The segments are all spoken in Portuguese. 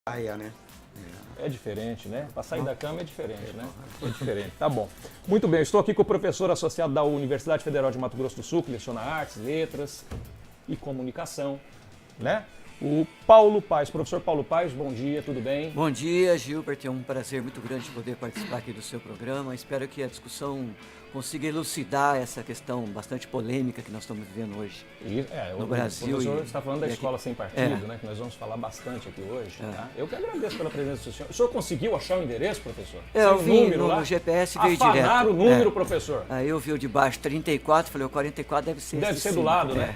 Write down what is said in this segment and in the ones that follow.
praia, né? É diferente, né? Para sair da cama é diferente, né? É diferente, tá bom. Muito bem, eu estou aqui com o professor associado da Universidade Federal de Mato Grosso do Sul, que leciona artes, letras e comunicação, né? O Paulo Paes. Professor Paulo Paes, bom dia, tudo bem? Bom dia, Gilbert. É um prazer muito grande poder participar aqui do seu programa. Espero que a discussão consiga elucidar essa questão bastante polêmica que nós estamos vivendo hoje no Brasil. O professor está falando da escola sem partido, né? Que nós vamos falar bastante aqui hoje. Tá? Eu que agradeço pela presença do senhor. O senhor conseguiu achar o endereço, professor? Eu vi no GPS, veio direto. Afanaram o número, professor. Aí eu vi o de baixo, 34, falei, o 44 deve ser Deve esse ser do sim. lado, né?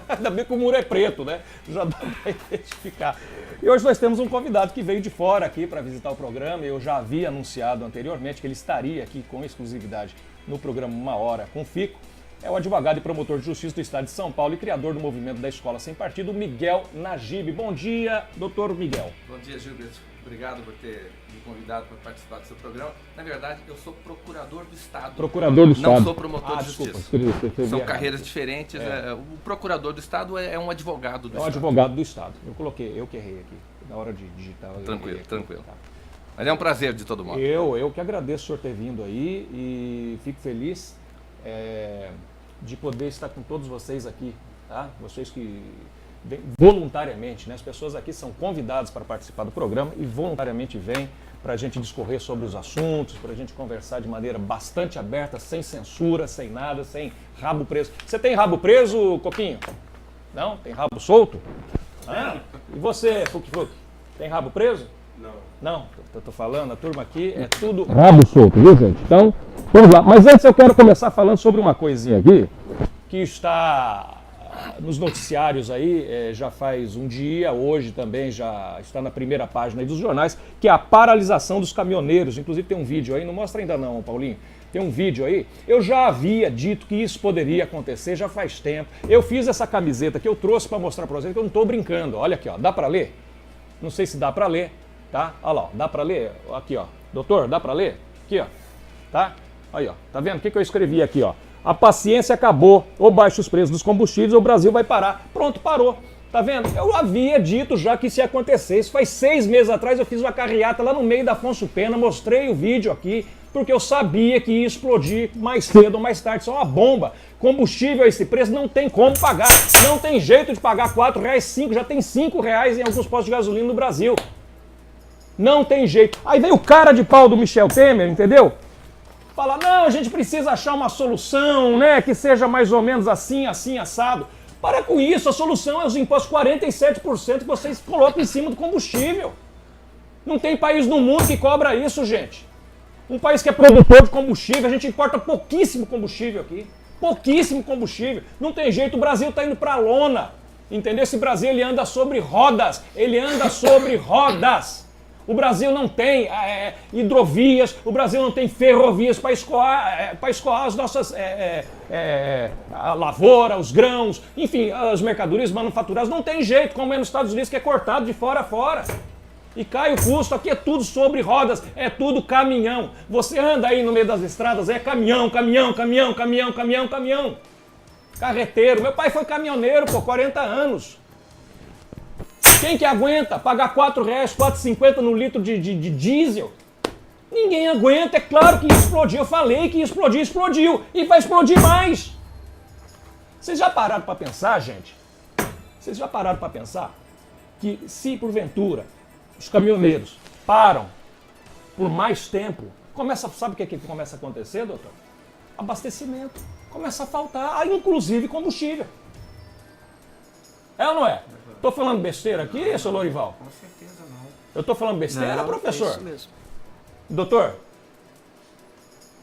Ainda bem que o muro é preto, né? Já dá para identificar. E hoje nós temos um convidado que veio de fora aqui para visitar o programa. Eu já havia anunciado anteriormente que ele estaria aqui com exclusividade no programa Uma Hora com Fico. É o advogado e promotor de justiça do Estado de São Paulo e criador do movimento da Escola Sem Partido, Miguel Najib. Bom dia, doutor Miguel. Bom dia, Gilberto. Obrigado por ter me convidado para participar do seu programa. Na verdade, eu sou procurador do Estado. Procurador do Estado. Não sou promotor de justiça. Desculpa, São carreiras diferentes. O procurador do Estado é um advogado do Estado. É um advogado do Estado. Eu que errei aqui. Na hora de digitar. Tranquilo, tranquilo. Tá. Mas é um prazer de todo modo. Eu que agradeço o senhor ter vindo aí e fico feliz de poder estar com todos vocês aqui, tá? Vocês que vêm voluntariamente, né? As pessoas aqui são convidadas para participar do programa e voluntariamente vêm para a gente discorrer sobre os assuntos, para a gente conversar de maneira bastante aberta, sem censura, sem nada, sem rabo preso. Você tem rabo preso, Coquinho? Não? Tem rabo solto? Ah, e você, Fuki? Tem rabo preso? Não, eu tô falando, a turma aqui é tudo rabo solto, viu, gente? Então, vamos lá. Mas antes eu quero começar falando sobre uma coisinha aqui que está nos noticiários aí, já faz um dia, hoje também já está na primeira página aí dos jornais, que é a paralisação dos caminhoneiros. Inclusive tem um vídeo aí, não mostra ainda não, Paulinho. Tem um vídeo aí. Eu já havia dito que isso poderia acontecer já faz tempo. Eu fiz essa camiseta que eu trouxe para mostrar para vocês, que eu não estou brincando. Olha aqui, ó, dá para ler? Não sei se dá para ler. Tá? Olha lá, ó, dá para ler? Aqui, ó. Doutor, dá para ler? Aqui, ó. Tá? Aí, ó. Tá vendo? O que eu escrevi aqui, ó? A paciência acabou. Ou baixa os preços dos combustíveis ou o Brasil vai parar. Pronto, parou. Tá vendo? Eu havia dito já que isso ia acontecer. Isso faz 6 meses atrás eu fiz uma carreata lá no meio da Afonso Pena, mostrei o vídeo aqui, porque eu sabia que ia explodir mais cedo ou mais tarde. Isso é uma bomba. Combustível a esse preço não tem como pagar. Não tem jeito de pagar R$4, 5, já tem R$5 em alguns postos de gasolina no Brasil. Não tem jeito. Aí vem o cara de pau do Michel Temer, entendeu? Fala, não, a gente precisa achar uma solução, né, que seja mais ou menos assim, assim, assado. Para com isso, a solução é os impostos 47% que vocês colocam em cima do combustível. Não tem país no mundo que cobra isso, gente. Um país que é produtor de combustível, a gente importa pouquíssimo combustível aqui. Pouquíssimo combustível. Não tem jeito, o Brasil está indo para a lona. Entendeu? Esse Brasil, ele anda sobre rodas. Ele anda sobre rodas. O Brasil não tem hidrovias, o Brasil não tem ferrovias para escoar as nossas a lavoura, os grãos, enfim, as mercadorias manufaturadas. Não tem jeito, como é nos Estados Unidos, que é cortado de fora a fora. E cai o custo, aqui é tudo sobre rodas, é tudo caminhão. Você anda aí no meio das estradas, é caminhão, caminhão, caminhão, caminhão, caminhão, caminhão. Carreteiro, meu pai foi caminhoneiro por 40 anos. Quem que aguenta pagar R$4, R$4,50 no litro de diesel? Ninguém aguenta, é claro que ia explodir. Eu falei que ia explodir, explodiu. E vai explodir mais. Vocês já pararam para pensar, gente? Vocês já pararam para pensar que se porventura os caminhoneiros param por mais tempo, sabe o que começa a acontecer, doutor? Abastecimento. Começa a faltar, inclusive combustível. É ou não é? Tô falando besteira aqui, seu Lorival? Com certeza não. Eu tô falando besteira, Não, professor? É isso mesmo. Doutor,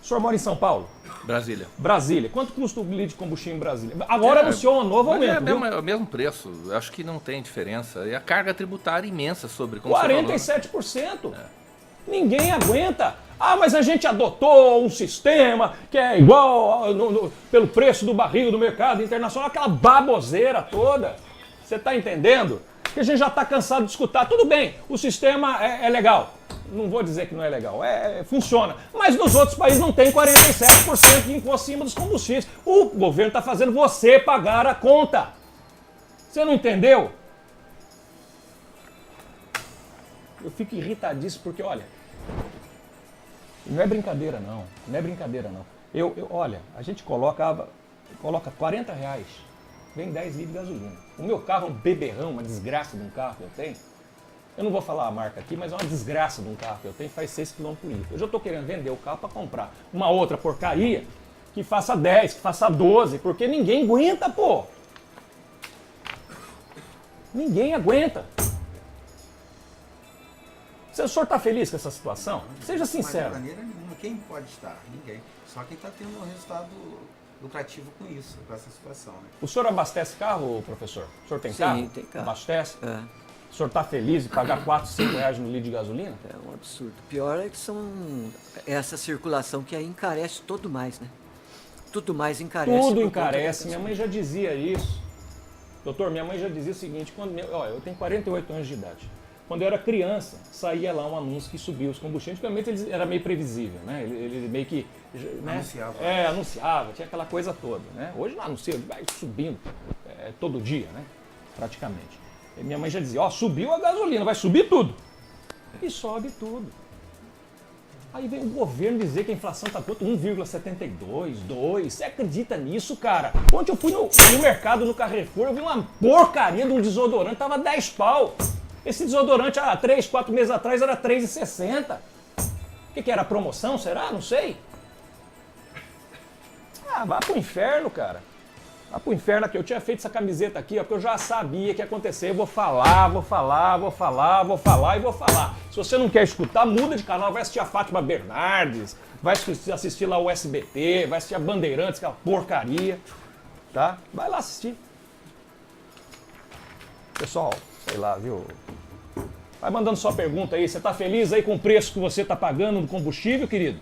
o senhor mora em São Paulo? Brasília. Brasília. Quanto custa o litro de combustível em Brasília? Agora anunciou um novo aumento, viu? É o mesmo preço. Eu acho que não tem diferença. E a carga tributária imensa sobre... Como 47%. Ninguém aguenta. Ah, mas a gente adotou um sistema que é igual pelo preço do barril do mercado internacional, aquela baboseira toda. Você está entendendo? Que a gente já está cansado de escutar. Tudo bem, o sistema é legal. Não vou dizer que não é legal, funciona. Mas nos outros países não tem 47% de imposto acima dos combustíveis. O governo está fazendo você pagar a conta. Você não entendeu? Eu fico irritadíssimo porque, olha, não é brincadeira não, não é brincadeira não. Olha, a gente coloca R$40, vem 10 litros de gasolina. O meu carro é um beberrão, uma desgraça de um carro que eu tenho. Eu não vou falar a marca aqui, mas é uma desgraça de um carro que eu tenho, faz 6 km por litro. Eu já estou querendo vender o carro para comprar uma outra porcaria que faça 10, que faça 12, porque ninguém aguenta, pô. Ninguém aguenta. O senhor está feliz com essa situação? Seja sincero. De maneira nenhuma, quem pode estar? Ninguém. Só quem está tendo um resultado lucrativo com isso, com essa situação. Né? O senhor abastece carro, professor? O senhor tem carro? Sim, tem carro. Abastece? É. O senhor está feliz de pagar R$4, R$5 no litro de gasolina? É um absurdo. O pior é que essa circulação que aí encarece tudo mais, né? Tudo mais encarece. Tudo encarece. Minha mãe já dizia isso. Doutor, minha mãe já dizia o seguinte, eu tenho 48 anos de idade. Quando eu era criança, saía lá um anúncio que subia os combustíveis, antigamente era meio previsível, né? Ele meio que... Né? Anunciava. Anunciava, tinha aquela coisa toda, né? Hoje não anuncia, vai subindo todo dia, né? Praticamente. E minha mãe já dizia, subiu a gasolina, vai subir tudo. E sobe tudo. Aí vem o governo dizer que a inflação está quanto? 1,72, 2. Você acredita nisso, cara? Ontem eu fui no mercado, no Carrefour, eu vi uma porcaria de um desodorante, tava 10 pau. Esse desodorante há 3, 4 meses atrás era R$3,60. O que era? Promoção, será? Não sei. Vá pro inferno, cara. Vá pro inferno aqui. Eu tinha feito essa camiseta aqui, porque eu já sabia que ia acontecer. Eu vou falar. Se você não quer escutar, muda de canal. Vai assistir a Fátima Bernardes, vai assistir lá o SBT, vai assistir a Bandeirantes, aquela porcaria. Tá? Vai lá assistir. Pessoal, sei lá, viu? Vai mandando sua pergunta aí. Você tá feliz aí com o preço que você tá pagando no combustível, querido?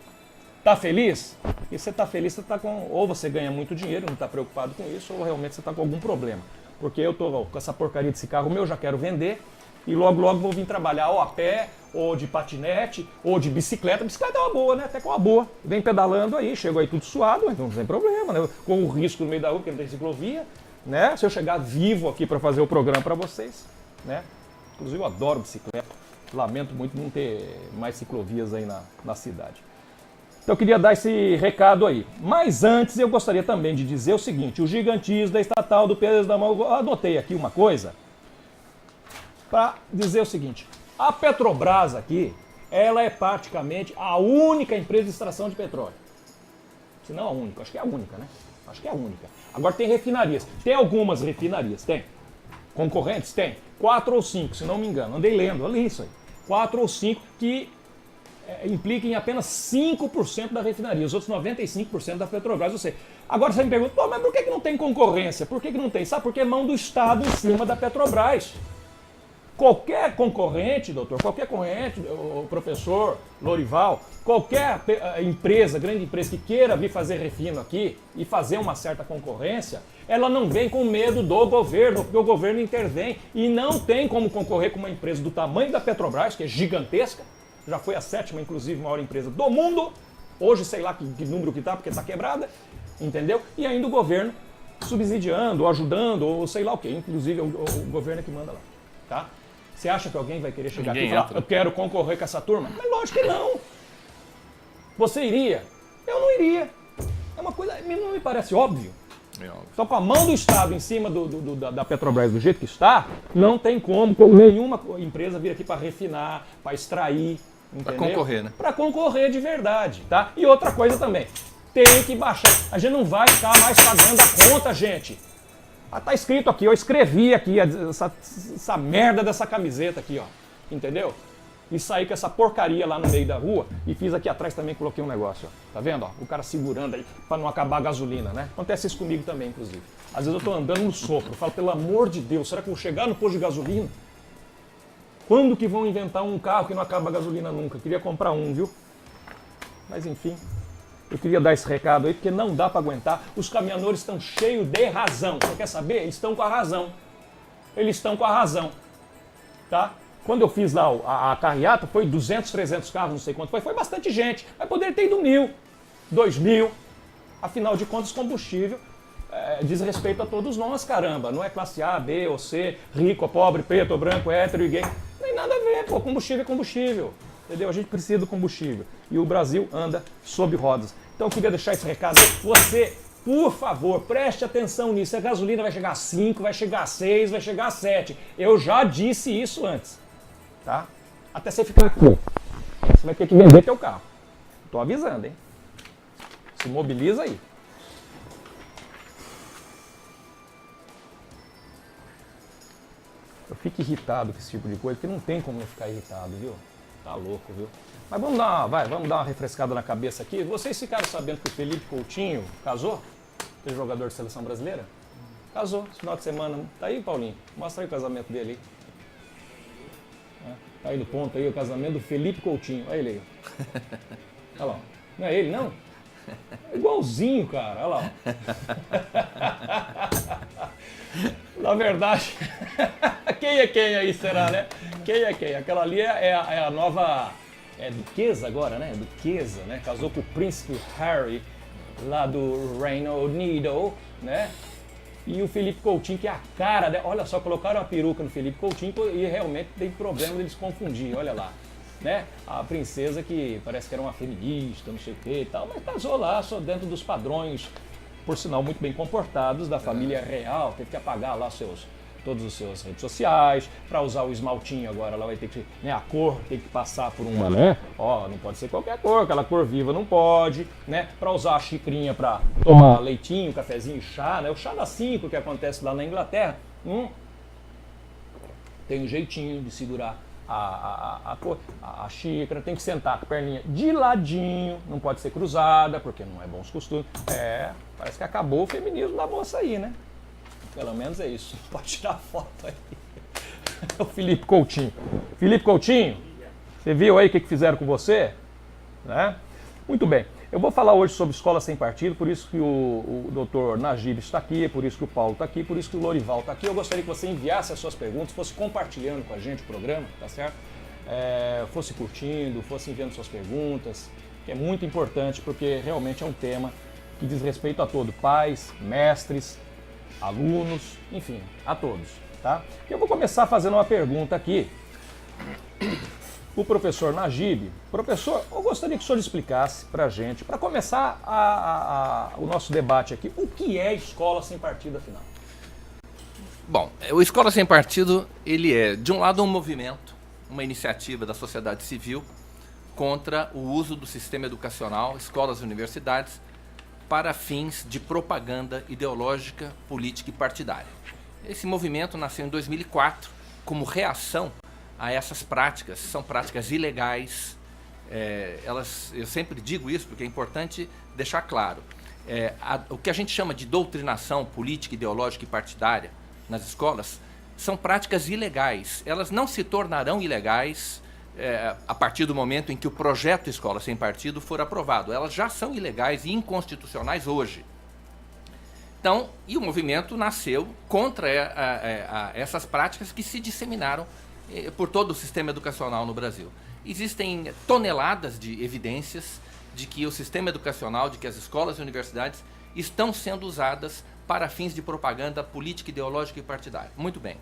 Tá feliz? E você tá feliz, você tá com... Ou você ganha muito dinheiro, não tá preocupado com isso, ou realmente você tá com algum problema. Porque eu tô com essa porcaria desse carro meu, já quero vender, e logo vou vir trabalhar ou a pé, ou de patinete, ou de bicicleta. Bicicleta é uma boa, né? Até com uma boa. Vem pedalando aí, chego aí tudo suado, então não tem problema, né? Com o risco no meio da rua, porque não tem ciclovia, né? Se eu chegar vivo aqui para fazer o programa para vocês, né? Inclusive eu adoro bicicleta, lamento muito não ter mais ciclovias aí na cidade. Então eu queria dar esse recado aí. Mas antes eu gostaria também de dizer o seguinte, o gigantismo da estatal do peso da mão, eu adotei aqui uma coisa para dizer o seguinte, a Petrobras aqui, ela é praticamente a única empresa de extração de petróleo. Se não a única, acho que é a única, né? Acho que é a única. Agora tem refinarias, tem algumas refinarias, tem. Concorrentes? Tem. 4 ou 5, se não me engano. Andei lendo, olha isso aí. 4 ou 5 que implica em apenas 5% da refinaria, os outros 95% da Petrobras. Agora você me pergunta, mas por que não tem concorrência? Por que não tem? Sabe, porque é mão do Estado em cima da Petrobras. Qualquer concorrente, doutor, qualquer concorrente, o professor Lorival, qualquer empresa, grande empresa que queira vir fazer refino aqui e fazer uma certa concorrência, ela não vem com medo do governo, porque o governo intervém e não tem como concorrer com uma empresa do tamanho da Petrobras, que é gigantesca, já foi a 7ª, inclusive, maior empresa do mundo, hoje sei lá que número que tá, porque tá quebrada, entendeu? E ainda o governo subsidiando, ou ajudando, ou sei lá o quê, inclusive o governo é que manda lá, tá? Você acha que alguém vai querer chegar aqui e falar, eu quero concorrer com essa turma? Mas lógico que não. Você iria? Eu não iria. É uma coisa, não me parece óbvio. Então, com a mão do Estado em cima da Petrobras do jeito que está, não tem como nenhuma empresa vir aqui para refinar, para extrair, entendeu? Para concorrer, né? Para concorrer de verdade, tá? E outra coisa também, tem que baixar. A gente não vai ficar mais pagando a conta, gente. Tá escrito aqui, eu escrevi aqui essa merda dessa camiseta aqui, ó, entendeu? E saí com essa porcaria lá no meio da rua e fiz aqui atrás também, coloquei um negócio, ó, tá vendo, ó, o cara segurando aí pra não acabar a gasolina, né? Acontece isso comigo também, inclusive. Às vezes eu tô andando no sopro, eu falo, pelo amor de Deus, será que eu vou chegar no posto de gasolina? Quando que vão inventar um carro que não acaba a gasolina nunca? Eu queria comprar um, viu? Mas enfim... Eu queria dar esse recado aí, porque não dá para aguentar. Os caminhoneiros estão cheios de razão. Você quer saber? Eles estão com a razão. Eles estão com a razão. Tá? Quando eu fiz lá a carreata, foi 200, 300 carros, não sei quanto foi. Foi bastante gente. Mas poderia ter ido 1.000, 2.000. Afinal de contas, combustível diz respeito a todos nós, caramba. Não é classe A, B ou C, rico, pobre, preto, branco, hétero e gay. Nem nada a ver, pô. Combustível é combustível. Entendeu? A gente precisa do combustível. E o Brasil anda sob rodas. Então eu queria deixar esse recado. Você, por favor, preste atenção nisso. A gasolina vai chegar a 5, vai chegar a 6, vai chegar a 7. Eu já disse isso antes. Tá? Até você ficar aqui. Você vai ter que vender teu carro. Tô avisando, hein? Se mobiliza aí. Eu fico irritado com esse tipo de coisa, porque não tem como eu ficar irritado, viu? Tá louco, viu? Mas vamos dar uma refrescada na cabeça aqui. Vocês ficaram sabendo que o Felipe Coutinho casou? Aquele jogador de seleção brasileira? Casou, esse final de semana. Tá aí, Paulinho? Mostra aí o casamento dele aí. Tá aí no ponto aí, o casamento do Felipe Coutinho. Olha ele aí. Olha lá. Não é ele, não? É igualzinho, cara. Olha lá. Na verdade, quem é quem aí, será, né? Quem é quem? Aquela ali é a nova... É duquesa agora, né? Duquesa, né? Casou com o príncipe Harry, lá do Reino Unido, né? E o Felipe Coutinho, que é a cara dela. Olha só, colocaram uma peruca no Felipe Coutinho e realmente tem problema deles confundir, olha lá. Né? A princesa que parece que era uma feminista, não sei o que e tal, mas casou lá, só dentro dos padrões, por sinal muito bem comportados, da família real. Teve que apagar lá todos os seus redes sociais. Para usar o esmaltinho agora, ela vai ter que, né, a cor tem que passar por uma, né? Ó, não pode ser qualquer cor, aquela cor viva não pode, né? Para usar a xicrinha para tomar leitinho, cafezinho, chá, né? O chá da 5 que acontece lá na Inglaterra, tem um jeitinho de segurar a xícara, tem que sentar com a perninha de ladinho, não pode ser cruzada, porque não é bons costumes. Parece que acabou o feminismo da moça aí, né? Pelo menos é isso. Pode tirar foto aí. O Felipe Coutinho. Felipe Coutinho, você viu aí o que fizeram com você? Né? Muito bem. Eu vou falar hoje sobre escola sem partido, por isso que o doutor Najib está aqui, por isso que o Paulo está aqui, por isso que o Lorival está aqui. Eu gostaria que você enviasse as suas perguntas, fosse compartilhando com a gente o programa, tá certo? Fosse curtindo, fosse enviando suas perguntas, que é muito importante, porque realmente é um tema que diz respeito a todos, pais, mestres, alunos, enfim, a todos, tá? Eu vou começar fazendo uma pergunta aqui. O professor Najib. Professor, eu gostaria que o senhor explicasse para a gente, para começar o nosso debate aqui, o que é escola sem partido, afinal? Bom, o Escola Sem Partido, ele é, de um lado, um movimento, uma iniciativa da sociedade civil contra o uso do sistema educacional, escolas e universidades, para fins de propaganda ideológica, política e partidária. Esse movimento nasceu em 2004 como reação a essas práticas. São práticas ilegais. Eu sempre digo isso porque é importante deixar claro. O que a gente chama de doutrinação política, ideológica e partidária nas escolas são práticas ilegais. Elas não se tornarão ilegais a partir do momento em que o projeto Escola Sem Partido for aprovado. Elas já são ilegais e inconstitucionais hoje. Então, e o movimento nasceu contra essas práticas que se disseminaram por todo o sistema educacional no Brasil. Existem toneladas de evidências de que o sistema educacional, de que as escolas e universidades estão sendo usadas para fins de propaganda política, ideológica e partidária. Muito bem.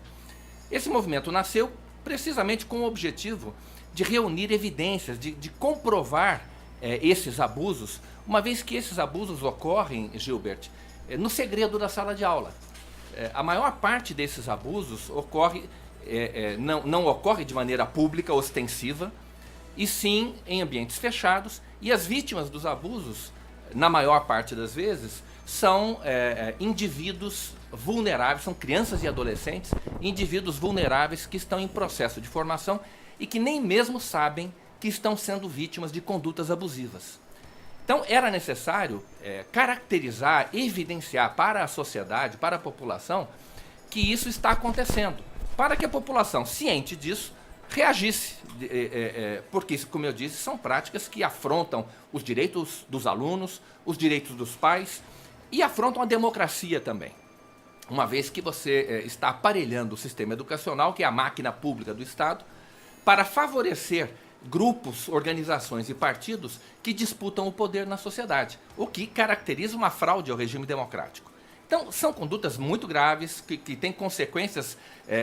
Esse movimento nasceu precisamente com o objetivo de reunir evidências, de comprovar esses abusos, uma vez que esses abusos ocorrem, Gilbert, no segredo da sala de aula. A maior parte desses abusos ocorre não ocorre de maneira pública, ostensiva, e sim em ambientes fechados, e as vítimas dos abusos, na maior parte das vezes, são indivíduos vulneráveis, são crianças e adolescentes, indivíduos vulneráveis que estão em processo de formação e que nem mesmo sabem que estão sendo vítimas de condutas abusivas. Então, era necessário caracterizar, evidenciar para a sociedade, para a população, que isso está acontecendo, para que a população, ciente disso, reagisse, porque, como eu disse, são práticas que afrontam os direitos dos alunos, os direitos dos pais e afrontam a democracia também. Uma vez que você está aparelhando o sistema educacional, que é a máquina pública do Estado, para favorecer grupos, organizações e partidos que disputam o poder na sociedade, o que caracteriza uma fraude ao regime democrático. Então, são condutas muito graves, que têm consequências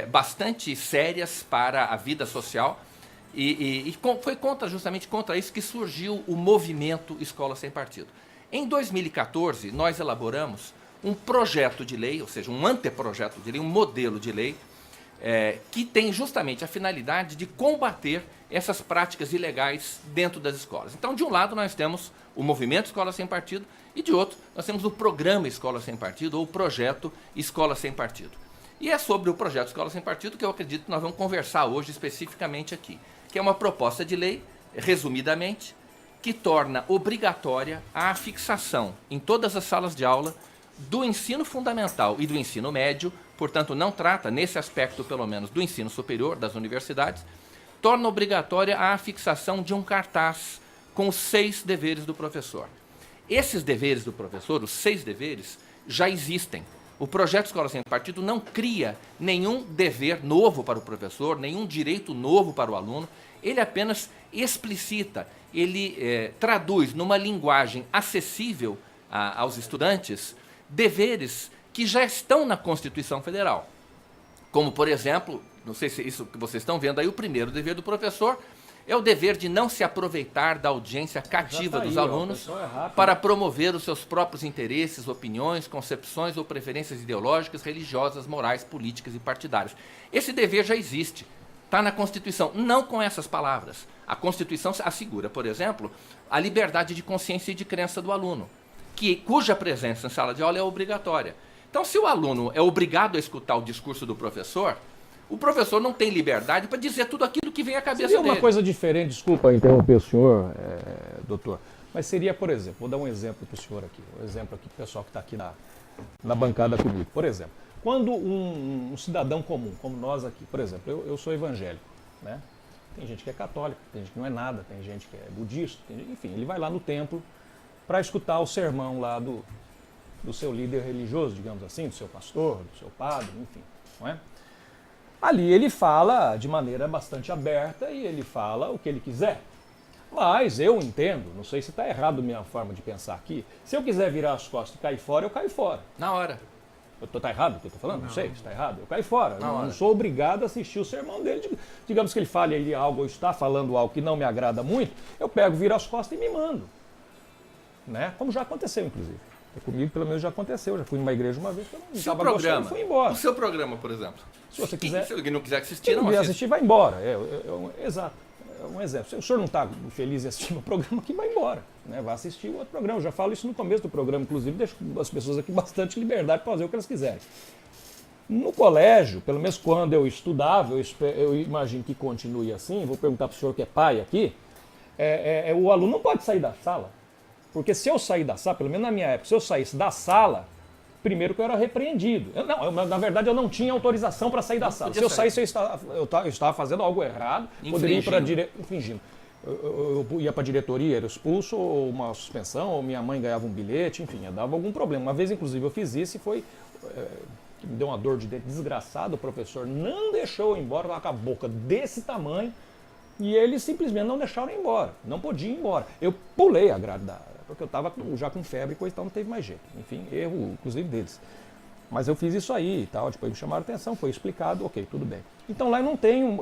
bastante sérias para a vida social. Foi justamente contra isso que surgiu o movimento Escola Sem Partido. Em 2014, nós elaboramos um projeto de lei, ou seja, um anteprojeto de lei, um modelo de lei, que tem justamente a finalidade de combater essas práticas ilegais dentro das escolas. Então, de um lado, nós temos o movimento Escola Sem Partido e, de outro, nós temos o programa Escola Sem Partido ou o projeto Escola Sem Partido. E é sobre o projeto Escola Sem Partido que eu acredito que nós vamos conversar hoje especificamente aqui, que é uma proposta de lei, resumidamente, que torna obrigatória a fixação em todas as salas de aula do ensino fundamental e do ensino médio, portanto não trata, nesse aspecto pelo menos, do ensino superior, das universidades, torna obrigatória a fixação de um cartaz com os 6 deveres do professor. Esses deveres do professor, os 6 deveres, já existem. O projeto Escola Sem Partido não cria nenhum dever novo para o professor, nenhum direito novo para o aluno, ele apenas explicita, ele traduz numa linguagem acessível aos estudantes deveres que já estão na Constituição Federal. Como, por exemplo, não sei se isso que vocês estão vendo aí, o primeiro dever do professor é o dever de não se aproveitar da audiência cativa dos alunos para promover os seus próprios interesses, opiniões, concepções ou preferências ideológicas, religiosas, morais, políticas e partidárias. Esse dever já existe, está na Constituição, não com essas palavras. A Constituição assegura, por exemplo, a liberdade de consciência e de crença do aluno, cuja presença em sala de aula é obrigatória. Então, se o aluno é obrigado a escutar o discurso do professor, o professor não tem liberdade para dizer tudo aquilo que vem à cabeça dele. Seria uma coisa diferente, desculpa interromper o senhor, doutor, mas seria, por exemplo, vou dar um exemplo para o senhor aqui, um exemplo aqui para o pessoal que está aqui na bancada comigo. Por exemplo, quando um cidadão comum, como nós aqui, por exemplo, eu sou evangélico, né? Tem gente que é católica, tem gente que não é nada, tem gente que é budista, enfim, ele vai lá no templo para escutar o sermão lá do seu líder religioso, digamos assim, do seu pastor, do seu padre, enfim, não é? Ali ele fala de maneira bastante aberta e ele fala o que ele quiser. Mas eu entendo, não sei se está errado a minha forma de pensar aqui, se eu quiser virar as costas e cair fora, eu caio fora. Na hora. Está errado o que eu estou falando? Não sei se está errado. Eu caio fora. Não sou obrigado a assistir o sermão dele. Digamos que ele fale ali algo ou está falando algo que não me agrada muito, eu pego, viro as costas e me mando. Né? Como já aconteceu, inclusive. Comigo, pelo menos, já aconteceu. Já fui numa igreja uma vez que eu não estava gostando e fui embora. O seu programa, por exemplo. Se você quiser. Se alguém não quiser assistir, não assistir, vai embora. Exato. É um exemplo. Se o senhor não está feliz em assistir o programa aqui, vai embora. Né? Vai assistir o outro programa. Eu já falo isso no começo do programa, inclusive, deixo as pessoas aqui bastante liberdade para fazer o que elas quiserem. No colégio, pelo menos quando eu estudava, eu imagino que continue assim, vou perguntar para o senhor que é pai aqui, o aluno não pode sair da sala. Porque se eu sair da sala, pelo menos na minha época, se eu saísse da sala, primeiro que eu era repreendido. Na verdade, eu não tinha autorização para sair da sala. Se eu saísse, eu estava fazendo algo errado, poderia ir para infringindo. Eu ia para a diretoria, era expulso, ou uma suspensão, ou minha mãe ganhava um bilhete, enfim, eu dava algum problema. Uma vez, inclusive, eu fiz isso e foi... me deu uma dor de dentro desgraçada, o professor não deixou eu ir embora, estava com a boca desse tamanho, e eles simplesmente não deixaram eu ir embora, não podia ir embora. Eu pulei a grade porque eu estava já com febre e coisa e tal, não teve mais jeito. Enfim, erro, inclusive, deles. Mas eu fiz isso aí e tal, depois me chamaram a atenção, foi explicado, ok, tudo bem. Então lá eu não tenho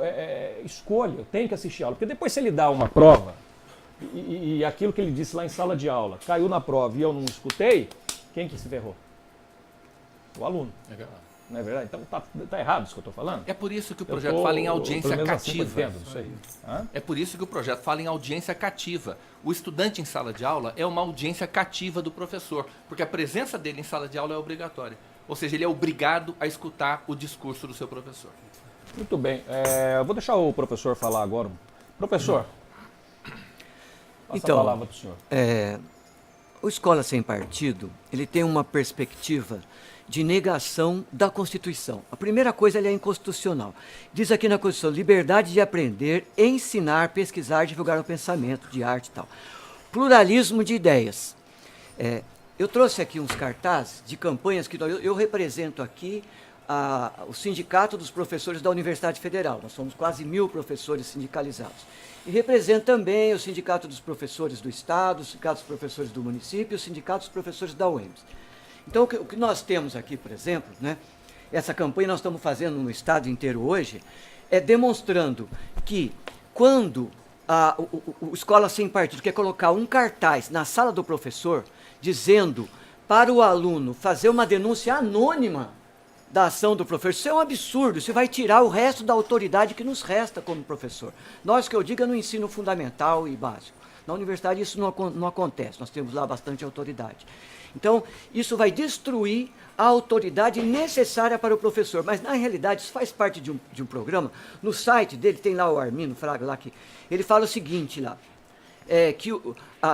escolha, eu tenho que assistir aula, porque depois se ele dá uma prova, e aquilo que ele disse lá em sala de aula, caiu na prova e eu não escutei, quem que se ferrou? O aluno. É verdade. Não é verdade? Então tá errado isso que eu estou falando? É por isso que o projeto fala em audiência cativa. Assim, é por isso que o projeto fala em audiência cativa. O estudante em sala de aula é uma audiência cativa do professor, porque a presença dele em sala de aula é obrigatória. Ou seja, ele é obrigado a escutar o discurso do seu professor. Muito bem. Eu vou deixar o professor falar agora. Professor, passa a palavra para o senhor. O Escola Sem Partido, ele tem uma perspectiva de negação da Constituição. A primeira coisa, ele é inconstitucional. Diz aqui na Constituição, liberdade de aprender, ensinar, pesquisar, divulgar o pensamento, de arte e tal. Pluralismo de ideias. Eu trouxe aqui uns cartazes de campanhas que eu represento aqui o Sindicato dos Professores da Universidade Federal. Nós somos quase 1000 professores sindicalizados. E represento também o Sindicato dos Professores do Estado, o Sindicato dos Professores do Município e o Sindicato dos Professores da UEMS. Então, o que nós temos aqui, por exemplo, né, essa campanha nós estamos fazendo no estado inteiro hoje, é demonstrando que quando o Escola Sem Partido quer colocar um cartaz na sala do professor, dizendo para o aluno fazer uma denúncia anônima da ação do professor, isso é um absurdo, isso vai tirar o resto da autoridade que nos resta como professor. Nós, que eu digo, é no ensino fundamental e básico. Na universidade isso não acontece, nós temos lá bastante autoridade. Então, isso vai destruir a autoridade necessária para o professor. Mas, na realidade, isso faz parte de um programa. No site dele, tem lá o Armino Fraga, lá, que ele fala o seguinte lá, que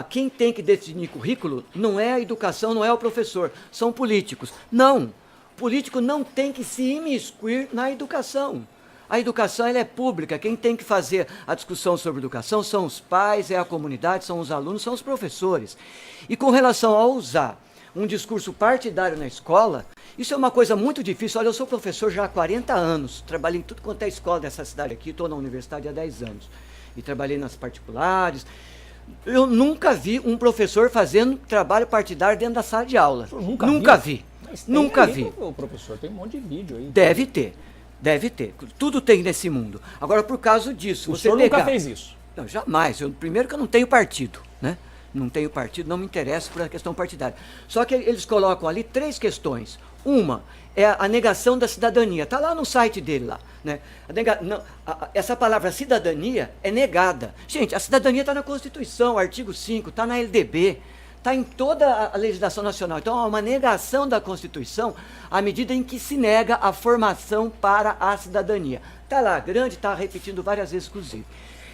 quem tem que definir currículo não é a educação, não é o professor, são políticos. Não, o político não tem que se imiscuir na educação. A educação ela é pública, quem tem que fazer a discussão sobre educação são os pais, é a comunidade, são os alunos, são os professores. E com relação a usar um discurso partidário na escola, isso é uma coisa muito difícil. Olha, eu sou professor já há 40 anos, trabalhei em tudo quanto é escola dessa cidade aqui, estou na universidade há 10 anos. E trabalhei nas particulares. Eu nunca vi um professor fazendo trabalho partidário dentro da sala de aula. Nunca vi. Nunca vi. O professor tem um monte de vídeo aí. Deve ter. Deve ter. Tudo tem nesse mundo. Agora, por causa disso, O você senhor pegar... nunca fez isso? Não, jamais. Primeiro que eu não tenho partido, né? Não tenho partido, não me interessa por a questão partidária. Só que eles colocam ali 3 questões. Uma é a negação da cidadania. Está lá no site dele lá, né? Essa palavra cidadania é negada. Gente, a cidadania está na Constituição, artigo 5, está na LDB, está em toda a legislação nacional. Então, há uma negação da Constituição à medida em que se nega a formação para a cidadania. Está lá, grande, está repetindo várias vezes, inclusive.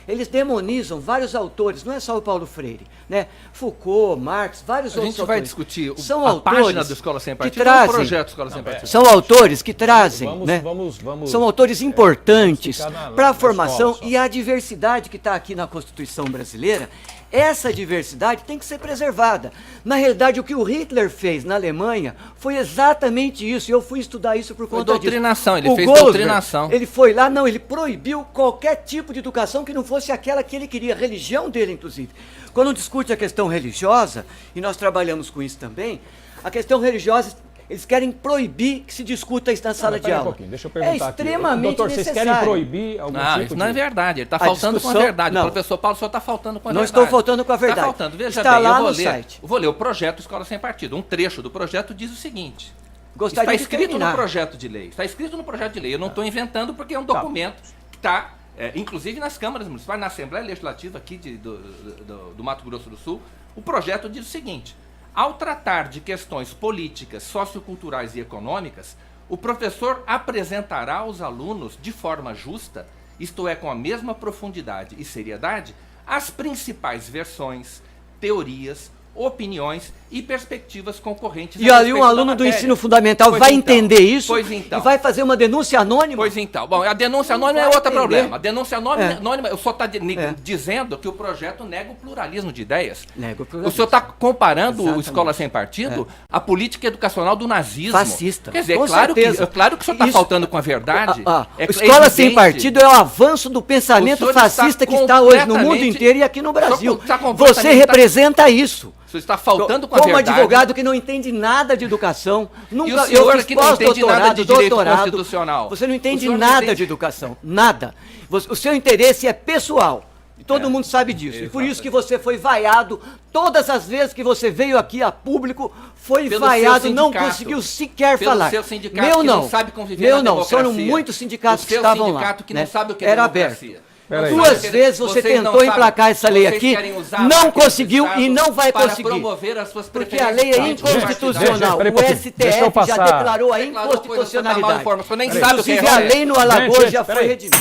Eles demonizam vários autores, não é só o Paulo Freire, né? Foucault, Marx, vários outros autores. A gente vai discutir são a autores página do Escola Sem Partido, trazem, o projeto Escola Sem Partido. São autores que trazem, né? Vamos são autores importantes ficar para a formação escola, e a diversidade que está aqui na Constituição brasileira. Essa diversidade tem que ser preservada. Na realidade, o que o Hitler fez na Alemanha foi exatamente isso. E eu fui estudar isso por conta disso. Doutrinação, ele O fez Goldberg, doutrinação. Ele foi lá, não, ele proibiu qualquer tipo de educação que não fosse aquela que ele queria, a religião dele, inclusive. Quando discute a questão religiosa, e nós trabalhamos com isso também, a questão religiosa, eles querem proibir que se discuta isso na sala de aula. Deixa eu perguntar é extremamente aqui. Doutor, vocês querem proibir algum tipo isso não é verdade, ele está A faltando com a discussão- verdade. não. O professor Paulo só está faltando com a Não verdade. estou faltando com a verdade. Está faltando, veja Está bem, lá eu vou no ler. site. Eu vou ler o projeto Escola Sem Partido. Um trecho do projeto diz o seguinte. Gostaria Está de escrito terminar. no projeto de lei. Está escrito no projeto de lei. Eu não estou inventando porque é um documento que está, inclusive nas câmaras municipais, na Assembleia Legislativa aqui do Mato Grosso do Sul. O projeto diz o seguinte: ao tratar de questões políticas, socioculturais e econômicas, o professor apresentará aos alunos de forma justa, isto é, com a mesma profundidade e seriedade, as principais versões, teorias, opiniões e perspectivas concorrentes. E aí um aluno do ensino fundamental Pois vai então, entender isso pois então. e vai fazer uma denúncia anônima? Pois então. Bom, a denúncia anônima é vai outro entender. problema. A denúncia anônima, eu só está É. dizendo que o projeto nega o pluralismo de ideias. Nega o O pluralismo. senhor está comparando o Exatamente. Escola Sem Partido à política educacional do nazismo. Fascista. Quer dizer, Com claro certeza. que o senhor está Isso- faltando com a verdade. Escola Sem Partido é o avanço do O pensamento senhor está fascista que está hoje no mundo completamente- inteiro e aqui no Brasil. O senhor está Você completamente- representa isso. O senhor está faltando com a Como verdade. advogado que não entende nada de educação, nunca E o senhor eu fiz que não entende nada de direito doutorado, constitucional. Você não O entende senhor não nada entende- de educação, nada. O seu interesse é pessoal. E todo mundo sabe disso. E por isso que você foi vaiado todas as vezes que você veio aqui a público, foi Pelo vaiado, seu não sindicato. conseguiu sequer Pelo falar. seu sindicato Meu que não, não sabe conviver meu na não, foram democracia. muitos sindicatos O que seu estavam sindicato lá. que né? não sabe o que é Era democracia. aberto. Peraí. Duas vezes você Vocês não tentou sabem- emplacar essa lei vocês aqui, querem usar a não máquina do conseguiu Estado e não vai para conseguir. promover as suas Porque a lei é preferências inconstitucional. Gente, peraí um O pouquinho. Deixa eu STF já passar. declarou a Declarou coisa, você tá mal inconstitucionalidade. informado, você nem sabe o que é Inclusive, a STF. lei no Alagoas Gente, já foi peraí. redimida.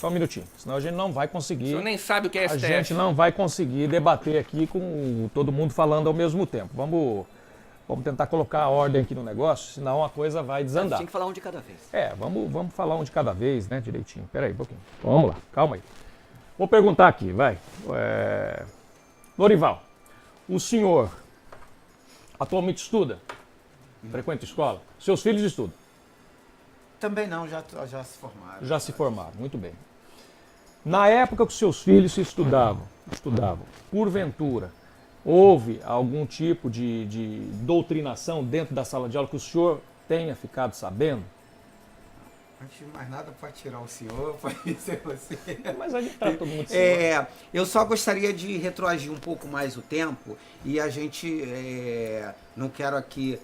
Só um minutinho, senão a gente não vai O conseguir. senhor nem sabe o que é A STF. gente não vai conseguir debater aqui com todo mundo falando ao mesmo tempo. Vamos tentar colocar a ordem aqui no negócio, senão a coisa vai desandar. Tem que falar um de cada vez. Vamos falar um de cada vez, né, direitinho. Peraí um pouquinho. Vamos lá, calma aí. Vou perguntar aqui, vai. Lorival, o senhor atualmente estuda? Frequenta escola? Seus filhos estudam? Também não, já se formaram. Já se formaram, muito bem. Na época que os seus filhos estudavam, porventura, houve algum tipo de doutrinação dentro da sala de aula que o senhor tenha ficado sabendo? Antes de mais nada, pode tirar o senhor, pode ser você. Mas a gente tá todo mundo de senhor. Eu só gostaria de retroagir um pouco mais o tempo e a gente não quero aqui.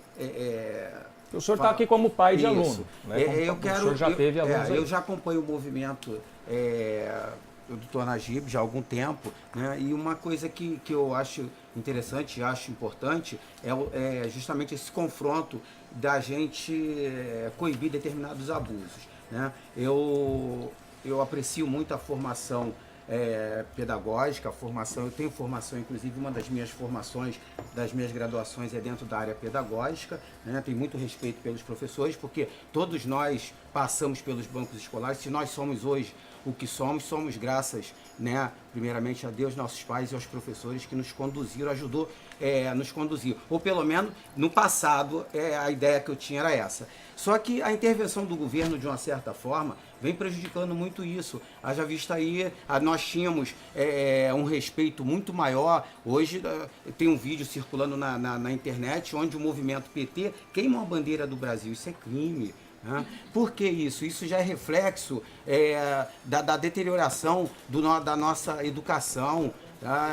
O senhor está aqui como pai de aluno, né? Eu quero, o senhor já teve alunos aí. Eu já acompanho o movimento do Dr. Najib já há algum tempo, né? E uma coisa que eu acho interessante e acho importante é justamente esse confronto da gente coibir determinados abusos, né? Eu aprecio muito a formação pedagógica, eu tenho formação, inclusive uma das minhas formações, das minhas graduações é dentro da área pedagógica, né? Tenho muito respeito pelos professores, porque todos nós passamos pelos bancos escolares. Se nós somos hoje o que somos graças, né, primeiramente a Deus, nossos pais e aos professores que nos conduziram, ajudou nos conduzir. Ou pelo menos, no passado, a ideia que eu tinha era essa. Só que a intervenção do governo, de uma certa forma, vem prejudicando muito isso. Haja vista aí, nós tínhamos um respeito muito maior. Hoje tem um vídeo circulando na internet onde o movimento PT queima a bandeira do Brasil. Isso é crime. Por que isso? Isso já é reflexo da deterioração da nossa educação. Tá?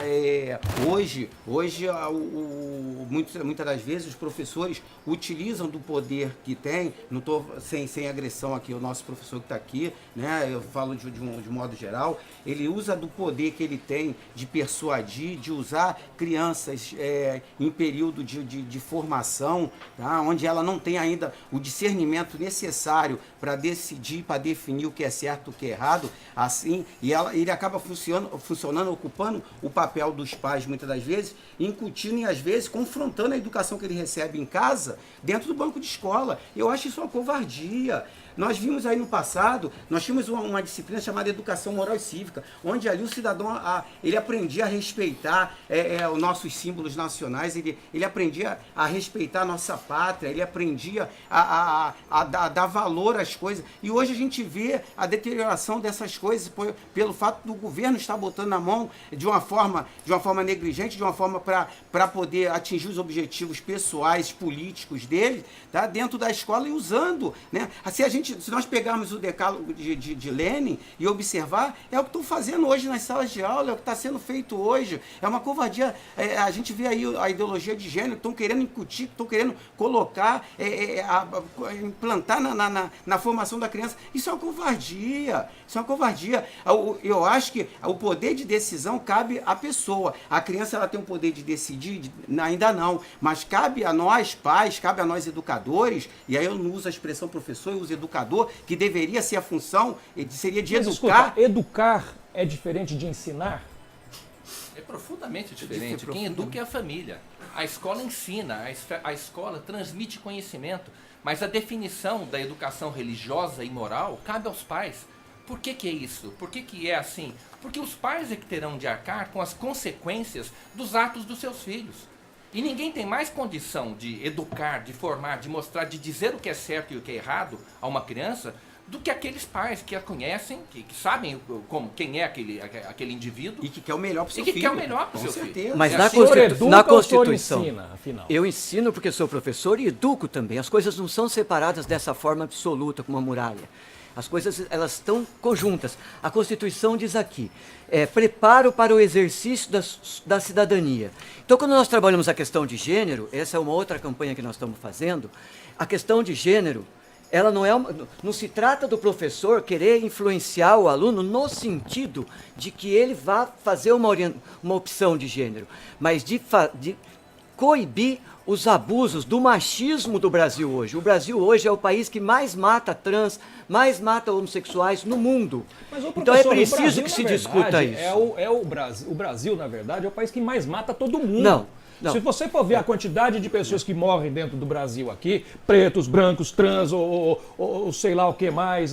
Hoje muitas das vezes os professores utilizam do poder que tem, não estou sem agressão aqui, o nosso professor que está aqui, né? Eu falo de modo geral, ele usa do poder que ele tem de persuadir, de usar crianças em período de formação, tá? Onde ela não tem ainda o discernimento necessário para decidir, para definir o que é certo e o que é errado, assim, e ele acaba funcionando, ocupando o papel dos pais, muitas das vezes, incutindo e às vezes confrontando a educação que ele recebe em casa, dentro do banco de escola. Eu acho isso uma covardia. Nós vimos aí no passado, nós tínhamos uma disciplina chamada Educação Moral e Cívica, onde ali o cidadão ele aprendia a respeitar os nossos símbolos nacionais, ele aprendia a respeitar a nossa pátria, ele aprendia a dar valor às coisas. E hoje a gente vê a deterioração dessas coisas pelo fato do governo estar botando na mão de uma forma negligente, de uma forma para poder atingir os objetivos pessoais, políticos dele, tá? Dentro da escola e usando, né? Se nós pegarmos o decálogo de Lenin e observar, é o que estão fazendo hoje nas salas de aula, é o que está sendo feito hoje. É uma covardia. A gente vê aí a ideologia de gênero, estão querendo incutir, estão querendo colocar, implantar na formação da criança. Isso é uma covardia. Isso é uma covardia. Eu acho que o poder de decisão cabe à pessoa. A criança ela tem o poder de decidir? Ainda não. Mas cabe a nós, pais, cabe a nós, educadores, e aí eu não uso a expressão professor, eu uso educador, que deveria ser a função, seria de educar. Escuta, educar é diferente de ensinar? É profundamente diferente. Quem educa é a família. A escola ensina, a escola transmite conhecimento, mas a definição da educação religiosa e moral cabe aos pais. Por que é isso? Por que é assim? Porque os pais é que terão de arcar com as consequências dos atos dos seus filhos. E ninguém tem mais condição de educar, de formar, de mostrar, de dizer o que é certo e o que é errado a uma criança do que aqueles pais que a conhecem, que sabem quem é aquele indivíduo. E que quer o melhor para o seu filho. filho. E que quer o melhor para o seu certeza. filho. Mas Educa, na Constituição, ensina, afinal? Eu ensino porque sou professor e educo também. As coisas não são separadas dessa forma absoluta como uma muralha. As coisas elas estão conjuntas. A Constituição diz aqui, preparo para o exercício da cidadania. Então, quando nós trabalhamos a questão de gênero, essa é uma outra campanha que nós estamos fazendo, a questão de gênero, ela não se trata do professor querer influenciar o aluno no sentido de que ele vá fazer uma opção de gênero, mas de coibir os abusos do machismo do Brasil hoje. O Brasil hoje é o país que mais mata trans, mais mata homossexuais no mundo. Mas, então é preciso que se discuta isso. O Brasil, na verdade, é o país que mais mata todo mundo. Não. Não. Se você for ver a quantidade de pessoas que morrem dentro do Brasil aqui, pretos, brancos, trans, ou sei lá o que mais,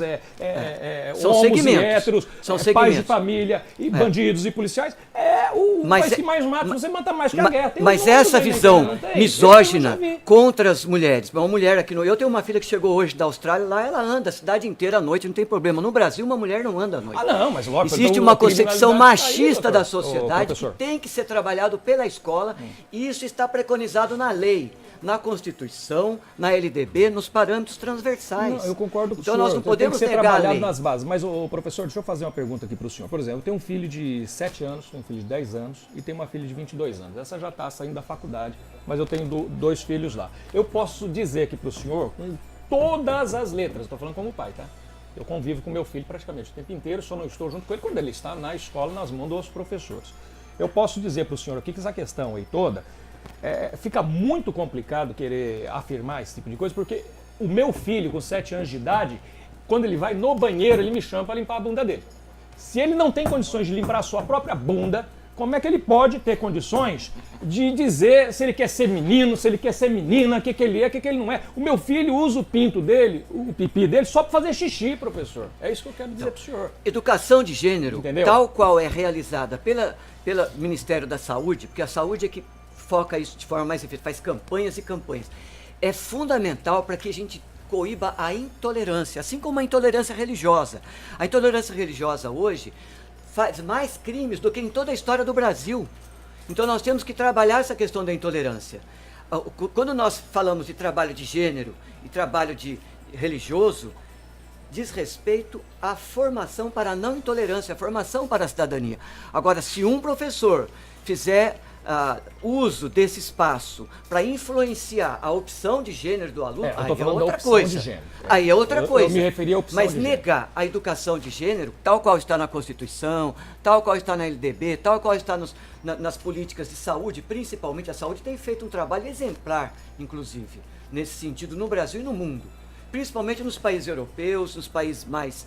São homos e segmentos. héteros, São pais segmentos. de família, e bandidos e policiais, é o país que mais mata, você mata mais que a guerra. Tem Mas um número essa aí, né, visão não tem? misógina Eu já vi. contra as mulheres. Uma mulher aqui no. Eu tenho uma filha que chegou hoje da Austrália, lá ela anda a cidade inteira à noite, não tem problema. No Brasil, uma mulher não anda à noite. Ah, não, mas lógico. Existe então uma a concepção criminalidade tá aí, machista doutor. da sociedade que professor. tem que ser trabalhado pela escola e isso está preconizado na lei, na Constituição, na LDB, nos parâmetros transversais. Não, eu concordo com o então senhor. nós não Tem podemos que ser negar a trabalhado lei. nas bases. Mas, professor, deixa eu fazer uma pergunta aqui para o senhor. Por exemplo, eu tenho um filho de 7 anos, tenho um filho de 10 anos e tenho uma filha de 22 anos. Essa já está saindo da faculdade, mas eu tenho 2 filhos lá. Eu posso dizer aqui para o senhor, com todas as letras, estou falando como pai, tá? Eu convivo com meu filho praticamente o tempo inteiro, só não estou junto com ele quando ele está na escola, nas mãos dos professores. Eu posso dizer para o senhor aqui que essa questão aí toda, fica muito complicado querer afirmar esse tipo de coisa, porque o meu filho com 7 anos de idade, quando ele vai no banheiro, ele me chama para limpar a bunda dele. Se ele não tem condições de limpar a sua própria bunda, como é que ele pode ter condições de dizer se ele quer ser menino, se ele quer ser menina, o que ele é, o que ele não é? O meu filho usa o pinto dele, o pipi dele, só para fazer xixi, professor. É isso que eu quero dizer para o senhor. Educação de gênero, Entendeu? tal qual é realizada pelo Ministério da Saúde, porque a saúde é que foca isso de forma mais efetiva, faz campanhas e campanhas, é fundamental para que a gente coíba a intolerância, assim como a intolerância religiosa. A intolerância religiosa hoje faz mais crimes do que em toda a história do Brasil. Então nós temos que trabalhar essa questão da intolerância. Quando nós falamos de trabalho de gênero e trabalho de religioso, diz respeito à formação para a não intolerância, à formação para a cidadania. Agora, se um professor fizer uso desse espaço para influenciar a opção de gênero do aluno, Eu tô aí é falando da outra opção coisa. de gênero. Aí é outra Eu coisa. me referi à opção Mas de gênero. negar a educação de gênero, tal qual está na Constituição, tal qual está na LDB, tal qual está nas políticas de saúde, principalmente a saúde, tem feito um trabalho exemplar, inclusive, nesse sentido, no Brasil e no mundo. Principalmente nos países europeus, nos países mais...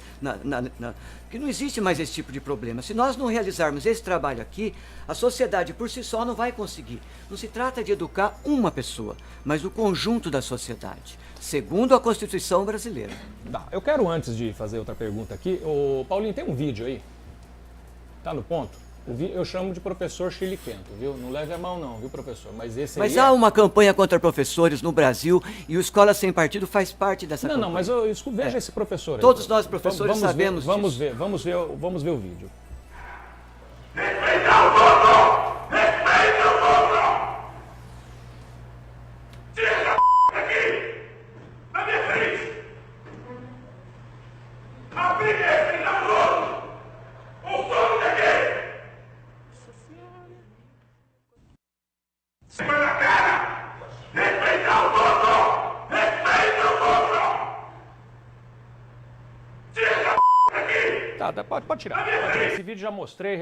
que não existe mais esse tipo de problema. Se nós não realizarmos esse trabalho aqui, a sociedade por si só não vai conseguir. Não se trata de educar uma pessoa, mas o conjunto da sociedade, segundo a Constituição brasileira. Tá, eu quero, antes de fazer outra pergunta aqui, o Paulinho, tem um vídeo aí? Tá no ponto? Eu chamo de professor chiliquento, viu? Não leve a mão não, viu, professor? Mas esse Mas aí há uma campanha contra professores no Brasil e o Escola Sem Partido faz parte dessa campanha. Não, mas veja esse professor aí. Todos nós, professores, sabemos vamos disso. Vamos ver o vídeo. Respeita o outro! Respeita o outro! Tira essa aqui! Na minha frente! A briga é enfrentar os outros! O sono daqui! Põe na cara! Respeita o outro! Respeita o outro! Tira essa aqui! Tá, pode tirar. Esse vídeo já mostrei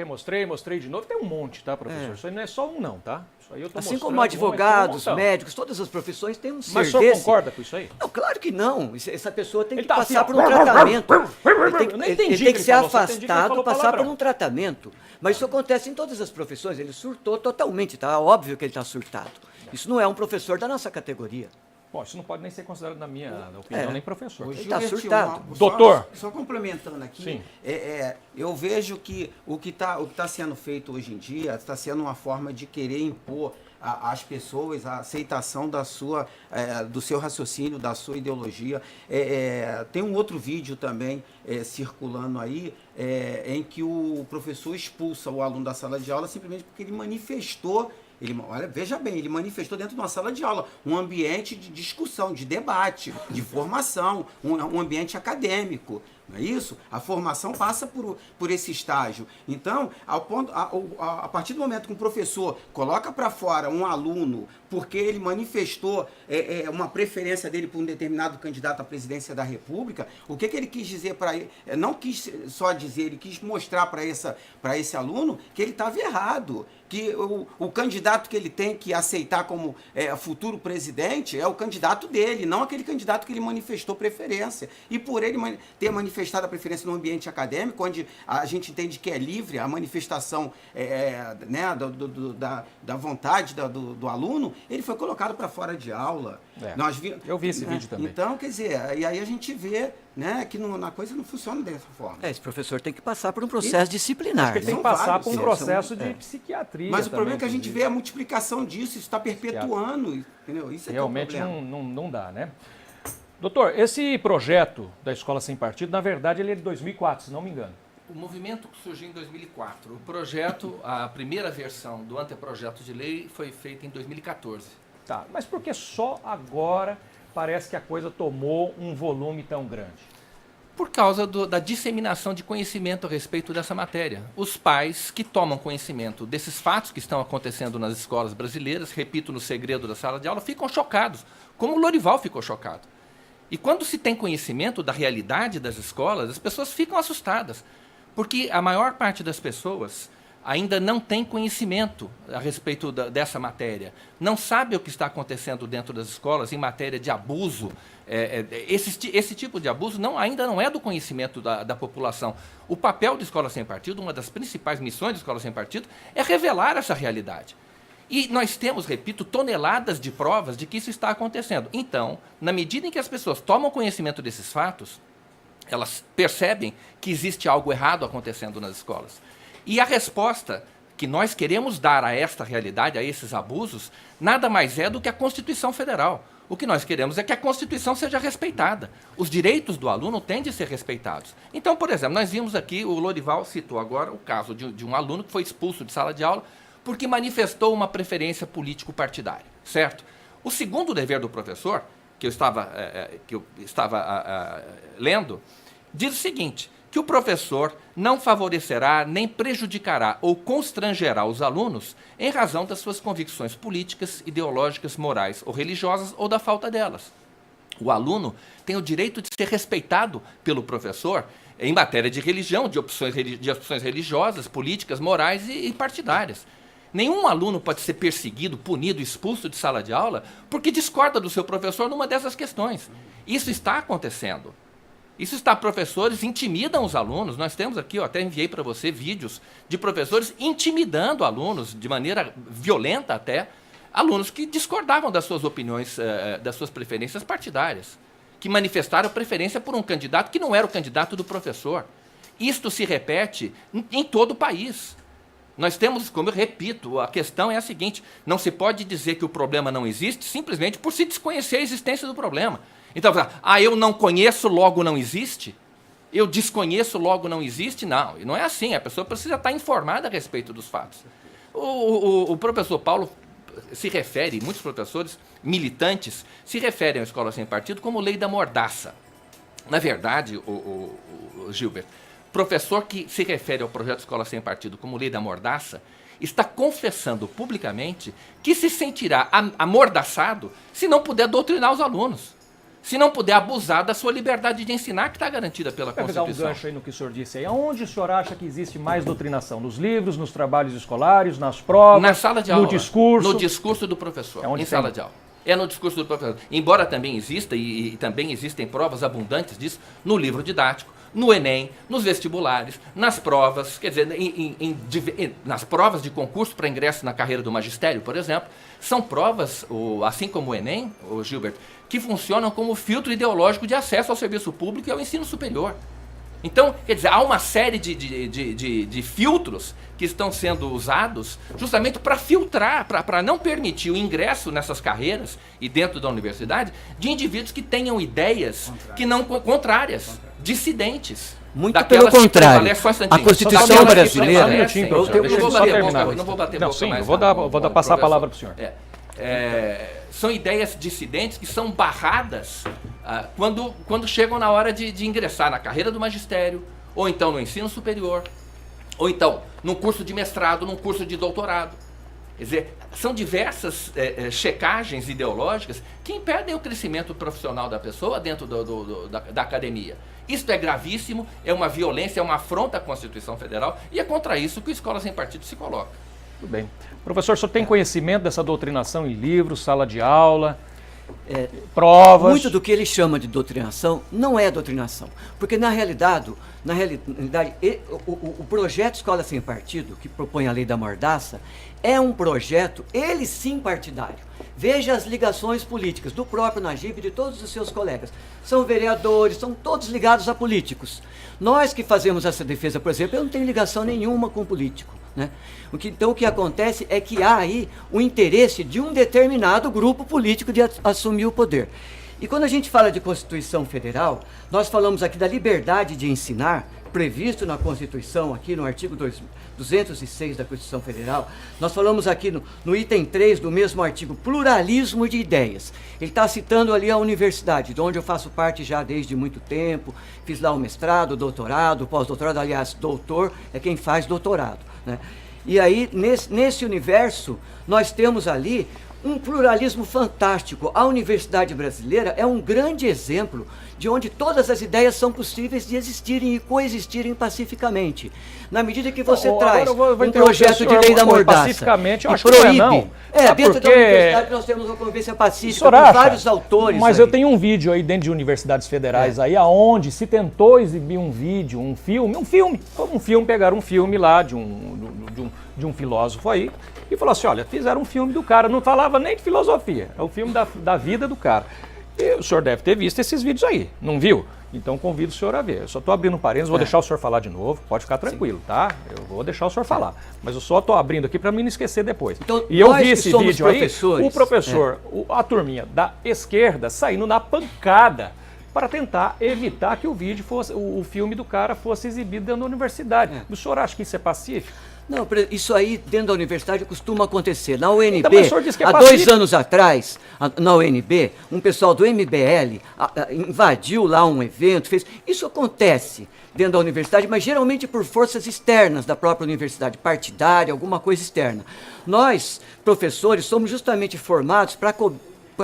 de novo. Tem um monte, tá, professor? Isso aí não é só um não, tá? Isso aí eu tô Assim mostrando como advogados, um montão. médicos, todas as profissões têm um ser Mas o senhor desse. concorda com isso aí? Não, claro que não. Essa pessoa tem Ele que tá passar assim, por ó. um tratamento. Eu não entendi Ele o tem que que ele ser falou, só entendi que ele afastado, falou passar palavrão. por um tratamento. Mas isso acontece em todas as profissões. Ele surtou totalmente, tá? Óbvio que ele está surtado. Isso não é um professor da nossa categoria. Bom, isso não pode nem ser considerado, na minha opinião, nem professor. Ô, Ele tá Gilberto, surtado. Doutor. Só complementando aqui, Sim. eu vejo que o que tá sendo feito hoje em dia está sendo uma forma de querer impor às pessoas a aceitação do seu raciocínio, da sua ideologia. Tem um outro vídeo também circulando aí, em que o professor expulsa o aluno da sala de aula simplesmente porque ele manifestou. Olha, veja bem, ele manifestou dentro de uma sala de aula um ambiente de discussão, de debate, de formação, um ambiente acadêmico. Não é isso? A formação passa por esse estágio. Então, a partir do momento que um professor coloca para fora um aluno porque ele manifestou uma preferência dele por um determinado candidato à presidência da República, o que ele quis dizer para ele? Não quis só dizer, ele quis mostrar para esse aluno que ele estava errado, que o candidato que ele tem que aceitar como futuro presidente é o candidato dele, não aquele candidato que ele manifestou preferência. E por ele ter manifestado manifestada a preferência no ambiente acadêmico, onde a gente entende que é livre a manifestação né, da vontade do aluno, ele foi colocado para fora de aula. Eu vi esse vídeo também. Então, quer dizer, e aí a gente vê, né, que a coisa não funciona dessa forma. Esse professor tem que passar por um processo disciplinar. Ele tem que né? passar por um São processo de psiquiatria. Mas o problema é que a gente inclusive. vê a multiplicação disso, isso está perpetuando, entendeu? Isso é Realmente que é o problema. não dá, né? Doutor, esse projeto da Escola Sem Partido, na verdade, ele é de 2004, se não me engano. O movimento surgiu em 2004. O projeto, a primeira versão do anteprojeto de lei foi feita em 2014. Tá, mas por que só agora parece que a coisa tomou um volume tão grande? Por causa da disseminação de conhecimento a respeito dessa matéria. Os pais que tomam conhecimento desses fatos que estão acontecendo nas escolas brasileiras, repito, no segredo da sala de aula, ficam chocados, como o Lorival ficou chocado. E quando se tem conhecimento da realidade das escolas, as pessoas ficam assustadas, porque a maior parte das pessoas ainda não tem conhecimento a respeito dessa matéria, não sabe o que está acontecendo dentro das escolas em matéria de abuso. Esse tipo de abuso ainda não é do conhecimento da população. O papel da Escola Sem Partido, uma das principais missões da Escola Sem Partido, é revelar essa realidade. E nós temos, repito, toneladas de provas de que isso está acontecendo. Então, na medida em que as pessoas tomam conhecimento desses fatos, elas percebem que existe algo errado acontecendo nas escolas. E a resposta que nós queremos dar a esta realidade, a esses abusos, nada mais é do que a Constituição Federal. O que nós queremos é que a Constituição seja respeitada. Os direitos do aluno têm de ser respeitados. Então, por exemplo, nós vimos aqui, o Lorival citou agora o caso de um aluno que foi expulso de sala de aula porque manifestou uma preferência político-partidária, certo? O segundo dever do professor, que eu estava lendo, diz o seguinte, que o professor não favorecerá nem prejudicará ou constrangerá os alunos em razão das suas convicções políticas, ideológicas, morais ou religiosas ou da falta delas. O aluno tem o direito de ser respeitado pelo professor em matéria de religião, de opções religiosas, políticas, morais e partidárias. Nenhum aluno pode ser perseguido, punido, expulso de sala de aula porque discorda do seu professor numa dessas questões. Isso está acontecendo. Isso está, professores intimidam os alunos. Nós temos aqui, eu até enviei para você vídeos de professores intimidando alunos, de maneira violenta até, alunos que discordavam das suas opiniões, das suas preferências partidárias, que manifestaram preferência por um candidato que não era o candidato do professor. Isto se repete em todo o país. Nós temos, como eu repito, a questão é a seguinte, não se pode dizer que o problema não existe simplesmente por se desconhecer a existência do problema. Então, eu não conheço, logo não existe? Eu desconheço, logo não existe? Não é assim, a pessoa precisa estar informada a respeito dos fatos. O professor Paulo se refere, muitos professores militantes se referem à Escola Sem Partido como lei da mordaça. Na verdade, Gilbert, professor que se refere ao projeto Escola Sem Partido como lei da mordaça está confessando publicamente que se sentirá amordaçado se não puder doutrinar os alunos. Se não puder abusar da sua liberdade de ensinar, que está garantida pela Constituição. Vou pegar um gancho aí no que o senhor disse aí. Aonde o senhor acha que existe mais doutrinação? Nos livros, nos trabalhos escolares, nas provas, na sala de aula, no discurso? No discurso do professor, em sala de aula. É no discurso do professor. Embora também exista, e também existem provas abundantes disso, no livro didático, no Enem, nos vestibulares, nas provas, quer dizer, nas provas de concurso para ingresso na carreira do magistério, por exemplo, são provas, assim como o Enem, Gilbert, que funcionam como filtro ideológico de acesso ao serviço público e ao ensino superior. Então, quer dizer, há uma série de filtros que estão sendo usados justamente para filtrar, para não permitir o ingresso nessas carreiras e dentro da universidade de indivíduos que tenham ideias que não contrárias, dissidentes. Muito pelo contrário. A Constituição brasileira... Não vou bater boca mais. Vou passar a palavra para o senhor. São ideias dissidentes que são barradas quando chegam na hora de ingressar na carreira do magistério, ou então no ensino superior, ou então num curso de mestrado, num curso de doutorado. Quer dizer, são diversas checagens ideológicas que impedem o crescimento profissional da pessoa dentro da academia. Isso é gravíssimo, é uma violência, é uma afronta à Constituição Federal e é contra isso que a Escola Sem Partido se coloca. Tudo bem. Professor, o senhor tem conhecimento dessa doutrinação em livros, sala de aula? provas. Muito do que ele chama de doutrinação não é doutrinação, porque na realidade o projeto Escola Sem Partido, que propõe a lei da mordaça, é um projeto, ele sim, partidário. Veja as ligações políticas do próprio Najib e de todos os seus colegas. São vereadores, são todos ligados a políticos. Nós que fazemos essa defesa, por exemplo, eu não tenho ligação nenhuma com político. Né? Então o que acontece é que há aí o interesse de um determinado grupo político de assumir o poder. E quando a gente fala de Constituição Federal, nós falamos aqui da liberdade de ensinar, previsto na Constituição, aqui no artigo 206 da Constituição Federal. Nós falamos aqui no item 3 do mesmo artigo, pluralismo de ideias. Ele está citando ali a universidade, de onde eu faço parte já desde muito tempo, fiz lá o mestrado, doutorado, pós-doutorado, aliás, doutor é quem faz doutorado. Né? E aí, nesse universo, nós temos ali um pluralismo fantástico. A universidade brasileira é um grande exemplo de onde todas as ideias são possíveis de existirem e coexistirem pacificamente. Na medida que você traz um projeto de lei da mordaça pacificamente, eu e acho que proíbe... não é, não. Dentro da universidade nós temos uma convivência pacífica com vários autores. Mas aí. eu tenho um vídeo aí dentro de universidades federais aí, aonde se tentou exibir um vídeo, um filme, pegaram um filme lá de um filósofo aí, e falou assim, olha, fizeram um filme do cara, não falava nem de filosofia, é o filme da vida do cara. E o senhor deve ter visto esses vídeos aí, não viu? Então convido o senhor a ver. Eu só estou abrindo parênteses, vou deixar o senhor falar de novo, pode ficar tranquilo, tá? Eu vou deixar o senhor falar. Mas eu só estou abrindo aqui para mim não esquecer depois. Então, e eu vi esse vídeo aí, o professor, a turminha da esquerda saindo na pancada para tentar evitar que o filme do cara fosse exibido dentro da universidade. O senhor acha que isso é pacífico? Não, isso aí dentro da universidade costuma acontecer. Na UNB, então, há 2 anos atrás, na UNB, um pessoal do MBL invadiu lá um evento, fez... Isso acontece dentro da universidade, mas geralmente por forças externas da própria universidade, partidária, alguma coisa externa. Nós, professores, somos justamente formados para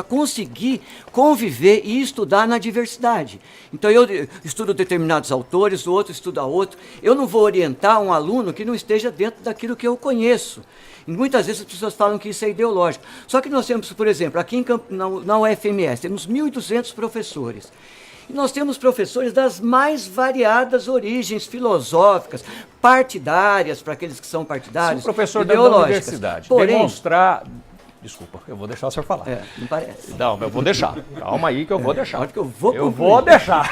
conseguir conviver e estudar na diversidade. Então eu estudo determinados autores, o outro estuda outro. Eu não vou orientar um aluno que não esteja dentro daquilo que eu conheço. E muitas vezes as pessoas falam que isso é ideológico. Só que nós temos, por exemplo, aqui na UFMS, temos 1.200 professores. E nós temos professores das mais variadas origens filosóficas, partidárias, para aqueles que são partidários, se o professor da universidade demonstrar... Desculpa, eu vou deixar o senhor falar. Não parece. Não, eu vou deixar. Calma aí que eu vou deixar. Hora que eu vou deixar.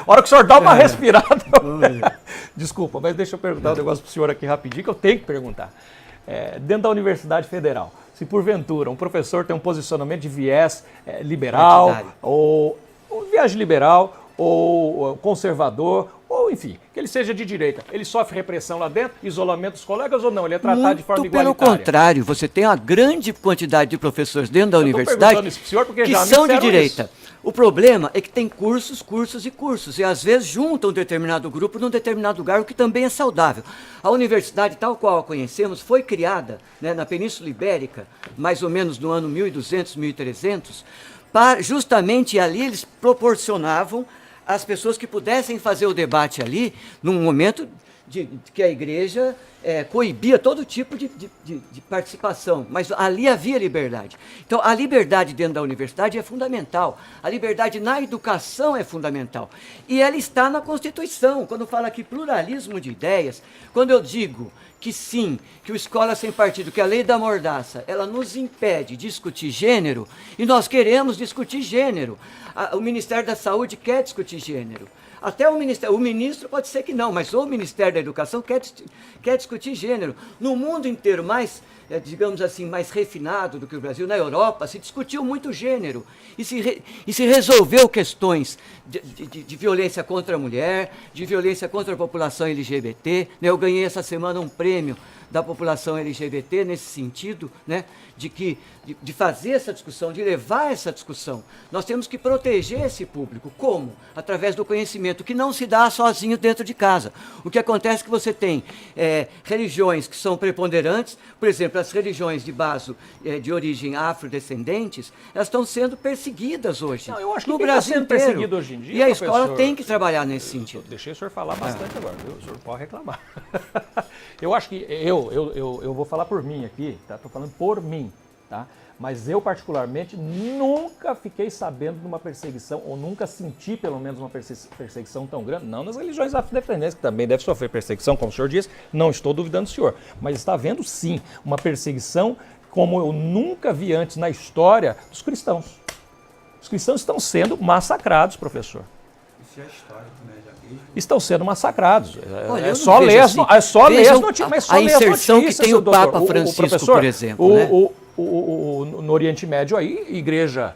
Hora que o senhor dá uma respirada. Desculpa, mas deixa eu perguntar um negócio para o senhor aqui rapidinho, que eu tenho que perguntar. Dentro da Universidade Federal, se porventura um professor tem um posicionamento de viés liberal, ou conservador, ou enfim, que ele seja de direita, ele sofre repressão lá dentro, isolamento dos colegas ou não? Ele é tratado de forma igualitária? Pelo contrário, você tem uma grande quantidade de professores dentro da universidade que são de direita. O problema é que tem cursos e cursos, e às vezes juntam um determinado grupo num determinado lugar, o que também é saudável. A universidade, tal qual a conhecemos, foi criada, né, na Península Ibérica, mais ou menos no ano 1200, 1300, justamente ali eles proporcionavam as pessoas que pudessem fazer o debate ali, num momento de que a igreja coibia todo tipo de participação, mas ali havia liberdade. Então, a liberdade dentro da universidade é fundamental, a liberdade na educação é fundamental, e ela está na Constituição. Quando fala aqui pluralismo de ideias, quando eu digo que sim, que o Escola Sem Partido, que a lei da mordaça, ela nos impede de discutir gênero, e nós queremos discutir gênero. O Ministério da Saúde quer discutir gênero. Até o ministro pode ser que não, mas o Ministério da Educação quer discutir gênero. No mundo inteiro, digamos assim, mais refinado do que o Brasil, na Europa, se discutiu muito gênero. E se resolveu questões de violência contra a mulher, de violência contra a população LGBT. Eu ganhei essa semana um prêmio da população LGBT nesse sentido, né, de fazer essa discussão, de levar essa discussão. Nós temos que proteger esse público. Como? Através do conhecimento, que não se dá sozinho dentro de casa. O que acontece é que você tem religiões que são preponderantes, por exemplo, as religiões de base de origem afrodescendentes, elas estão sendo perseguidas hoje. Não, eu acho que no Brasil sendo inteiro. perseguido hoje em dia, e a escola tem que trabalhar nesse sentido. Deixei o senhor falar bastante agora, viu? O senhor pode reclamar. Eu acho que eu vou falar por mim aqui, tá? Estou falando por mim, tá? Mas eu, particularmente, nunca fiquei sabendo de uma perseguição, ou nunca senti, pelo menos, uma perseguição tão grande, não nas religiões afrodescendentes, que também deve sofrer perseguição, como o senhor disse, não estou duvidando do senhor, mas está havendo, sim, uma perseguição como eu nunca vi antes na história dos cristãos. Os cristãos estão sendo massacrados, professor. Isso já é histórico, né? Estão sendo massacrados. Olha, É só ler as notícias. Mas só a ler as inserção notícias, que tem o doutor. Papa Francisco, professor, por exemplo, né? No Oriente Médio aí, igreja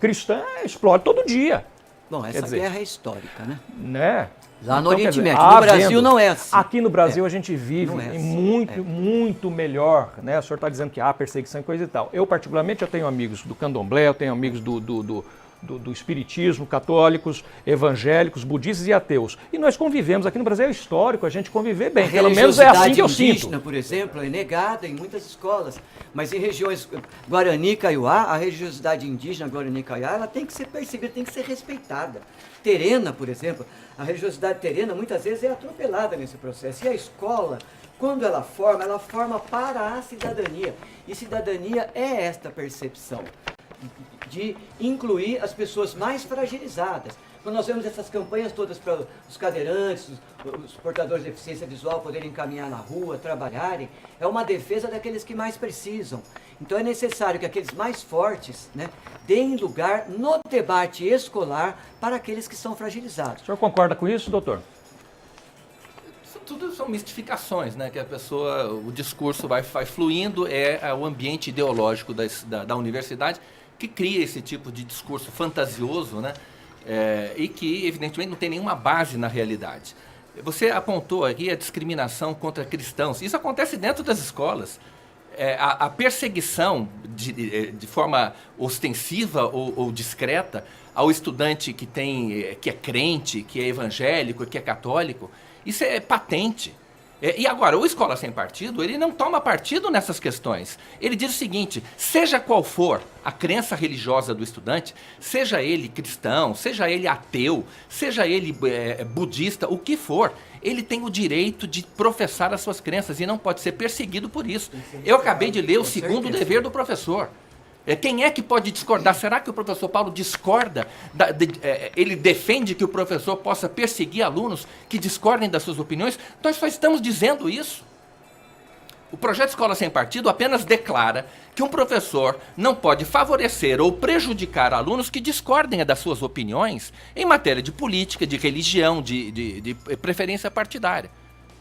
cristã explode todo dia. Bom, essa guerra é histórica, né? Né? Lá no Então, Oriente quer dizer, Médio. No Brasil não é assim. Aqui no Brasil a gente vive Não é assim. muito melhor, né? O senhor está dizendo que há perseguição e coisa e tal. Eu, particularmente, eu tenho amigos do candomblé, eu tenho amigos do espiritismo, católicos, evangélicos, budistas e ateus. E nós convivemos aqui no Brasil, é histórico a gente conviver bem. Pelo menos é assim que eu sinto. A indígena, por exemplo, é negada em muitas escolas. Mas em regiões Guarani e Kaiowá, a religiosidade indígena Guarani e Kaiowá, ela tem que ser percebida, tem que ser respeitada. Terena, por exemplo, a religiosidade terena muitas vezes é atropelada nesse processo. E a escola, quando ela forma para a cidadania. E cidadania é esta percepção de incluir as pessoas mais fragilizadas. Quando nós vemos essas campanhas todas para os cadeirantes, os portadores de deficiência visual poderem caminhar na rua, trabalharem, é uma defesa daqueles que mais precisam. Então é necessário que aqueles mais fortes, né, deem lugar no debate escolar para aqueles que são fragilizados. O senhor concorda com isso, doutor? Tudo são mistificações, né? Que a pessoa, o discurso vai fluindo, é o ambiente ideológico da universidade que cria esse tipo de discurso fantasioso, né? E que, evidentemente, não tem nenhuma base na realidade. Você apontou aqui a discriminação contra cristãos. Isso acontece dentro das escolas. A perseguição de forma ostensiva ou discreta ao estudante que é crente, que é evangélico, que é católico, isso é patente. E agora, o Escola Sem Partido, ele não toma partido nessas questões. Ele diz o seguinte: seja qual for a crença religiosa do estudante, seja ele cristão, seja ele ateu, seja ele budista, o que for, ele tem o direito de professar as suas crenças e não pode ser perseguido por isso. Eu acabei de ler o segundo dever do professor. Quem é que pode discordar? Será que o professor Paulo discorda? Ele defende que o professor possa perseguir alunos que discordem das suas opiniões? Nós só estamos dizendo isso. O projeto Escola Sem Partido apenas declara que um professor não pode favorecer ou prejudicar alunos que discordem das suas opiniões em matéria de política, de religião, de preferência partidária.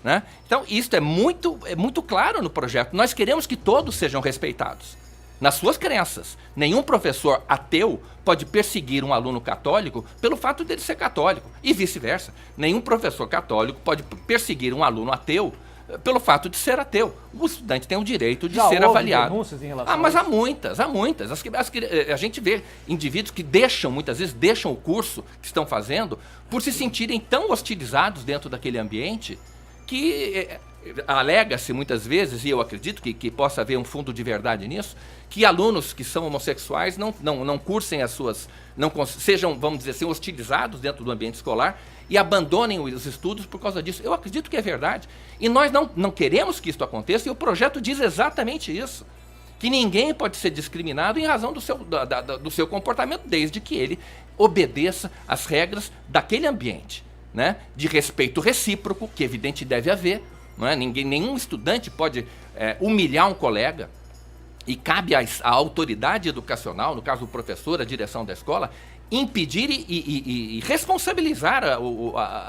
Né? Então, isso é muito claro no projeto. Nós queremos que todos sejam respeitados nas suas crenças. Nenhum professor ateu pode perseguir um aluno católico pelo fato dele ser católico, e vice-versa. Nenhum professor católico pode perseguir um aluno ateu pelo fato de ser ateu. O estudante tem o direito de ser avaliado. Denúncias em relação mas a há muitas. A gente vê indivíduos que muitas vezes deixam o curso que estão fazendo por se sentirem tão hostilizados dentro daquele ambiente que alega-se muitas vezes, e eu acredito que possa haver um fundo de verdade nisso, que alunos que são homossexuais não cursem as suas, sejam, vamos dizer assim, hostilizados dentro do ambiente escolar e abandonem os estudos por causa disso. Eu acredito que é verdade. E nós não queremos que isso aconteça, e o projeto diz exatamente isso. Que ninguém pode ser discriminado em razão do seu comportamento, desde que ele obedeça às regras daquele ambiente, né? De respeito recíproco, que evidente deve haver. Não é? Nenhum estudante pode humilhar um colega, e cabe à autoridade educacional, no caso o professor, a direção da escola, impedir e responsabilizar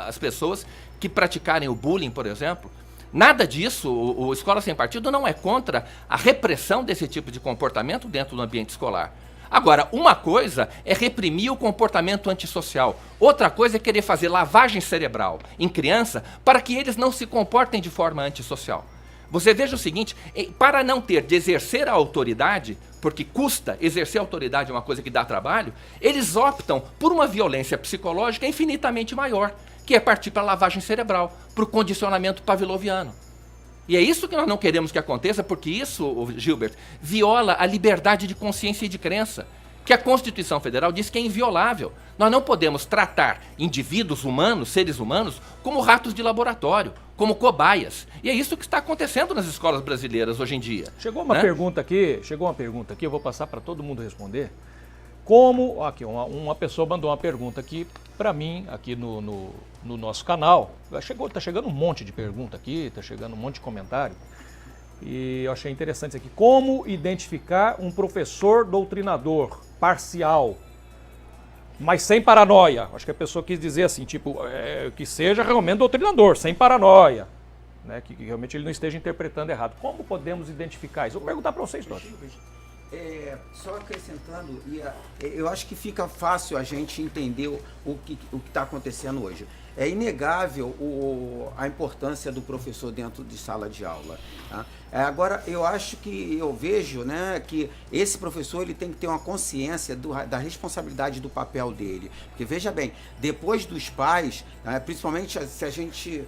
as pessoas que praticarem o bullying, por exemplo. Nada disso. O Escola Sem Partido não é contra a repressão desse tipo de comportamento dentro do ambiente escolar. Agora, uma coisa é reprimir o comportamento antissocial. Outra coisa é querer fazer lavagem cerebral em criança para que eles não se comportem de forma antissocial. Você veja o seguinte: para não ter de exercer a autoridade, porque custa exercer a autoridade, é uma coisa que dá trabalho, eles optam por uma violência psicológica infinitamente maior, que é partir para a lavagem cerebral, para o condicionamento pavloviano. E é isso que nós não queremos que aconteça, porque isso, Gilbert, viola a liberdade de consciência e de crença. que a Constituição Federal diz que é inviolável. Nós não podemos tratar indivíduos humanos, seres humanos, como ratos de laboratório, como cobaias. E é isso que está acontecendo nas escolas brasileiras hoje em dia. Chegou uma né? pergunta aqui, eu vou passar para todo mundo responder. Como, aqui, uma pessoa mandou uma pergunta aqui para mim, aqui no nosso canal. Tá chegando um monte de pergunta aqui, tá chegando um monte de comentário. E eu achei interessante isso aqui. Como identificar um professor doutrinador, parcial, mas sem paranoia? Acho que a pessoa quis dizer assim, tipo, que seja realmente doutrinador, sem paranoia. Né? Que realmente ele não esteja interpretando errado. Como podemos identificar isso? Eu vou perguntar para vocês todos. Só acrescentando, eu acho que fica fácil a gente entender o que está acontecendo hoje. É inegável a importância do professor dentro de sala de aula. Tá? Agora, eu vejo, né, que esse professor ele tem que ter uma consciência da responsabilidade do papel dele. Porque, veja bem, depois dos pais, principalmente se a gente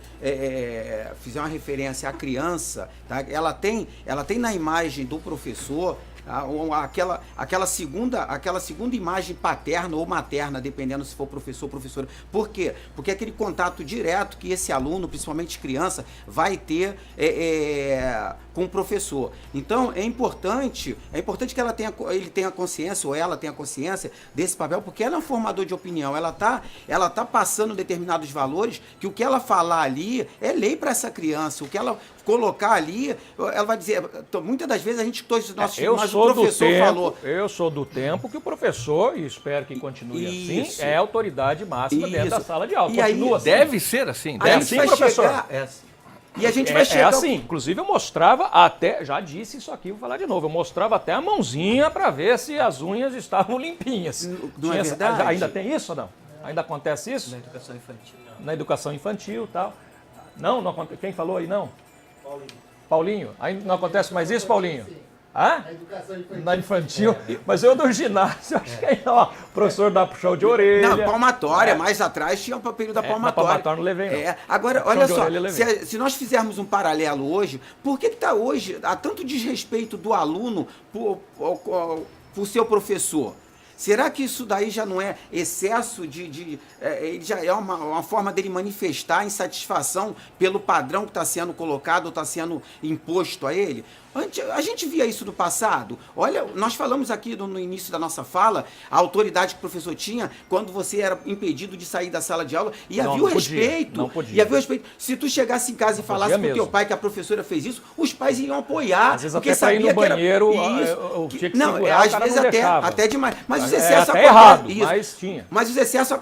fizer uma referência à criança, tá? ela tem na imagem do professor aquela segunda imagem paterna ou materna, dependendo se for professor ou professora. Por quê? Porque é aquele contato direto que esse aluno, principalmente criança, vai ter com o professor. Então, é importante que ele tenha consciência, ou ela tenha consciência desse papel, porque ela é um formador de opinião, ela tá passando determinados valores, que o que ela falar ali é lei para essa criança, o que ela colocar ali, ela vai dizer, muitas das vezes a gente, todos os nossos mas o professor falou. Eu sou do tempo que o professor, e espero que continue assim, é a autoridade máxima dentro da sala de aula. E aí, assim. deve ser assim. É assim, professor. E a gente vai chegar... É assim, inclusive eu mostrava até, já disse isso aqui, vou falar de novo, eu mostrava até a mãozinha para ver se as unhas estavam limpinhas. Não é verdade? Ainda tem isso ou não? Ainda acontece isso? Na educação infantil. Na educação infantil e tal. Não acontece. Quem falou aí não? Paulinho. Ainda não acontece mais isso, Paulinho? Hã? Na infantil. Mas eu do ginásio, acho que ainda, ó, o professor dá puxão de orelha. Não, palmatória, mais atrás tinha o papel da palmatória. Na palmatória não levei, não. Agora, olha só, se nós fizermos um paralelo hoje, por que está hoje, há tanto desrespeito do aluno por seu professor? Será que isso daí já não é excesso já é uma forma dele manifestar insatisfação pelo padrão que está sendo colocado ou está sendo imposto a ele? A gente via isso no passado. Olha, nós falamos aqui no início da nossa fala, a autoridade que o professor tinha quando você era impedido de sair da sala de aula e havia o respeito. Não podia. E havia o respeito. Se tu chegasse em casa e falasse pro teu pai que a professora fez isso, os pais iam apoiar. Às vezes até para ir no banheiro, eu tinha que segurar, às vezes até demais. Mas os excessos até errado, mas tinha. Mas os excessos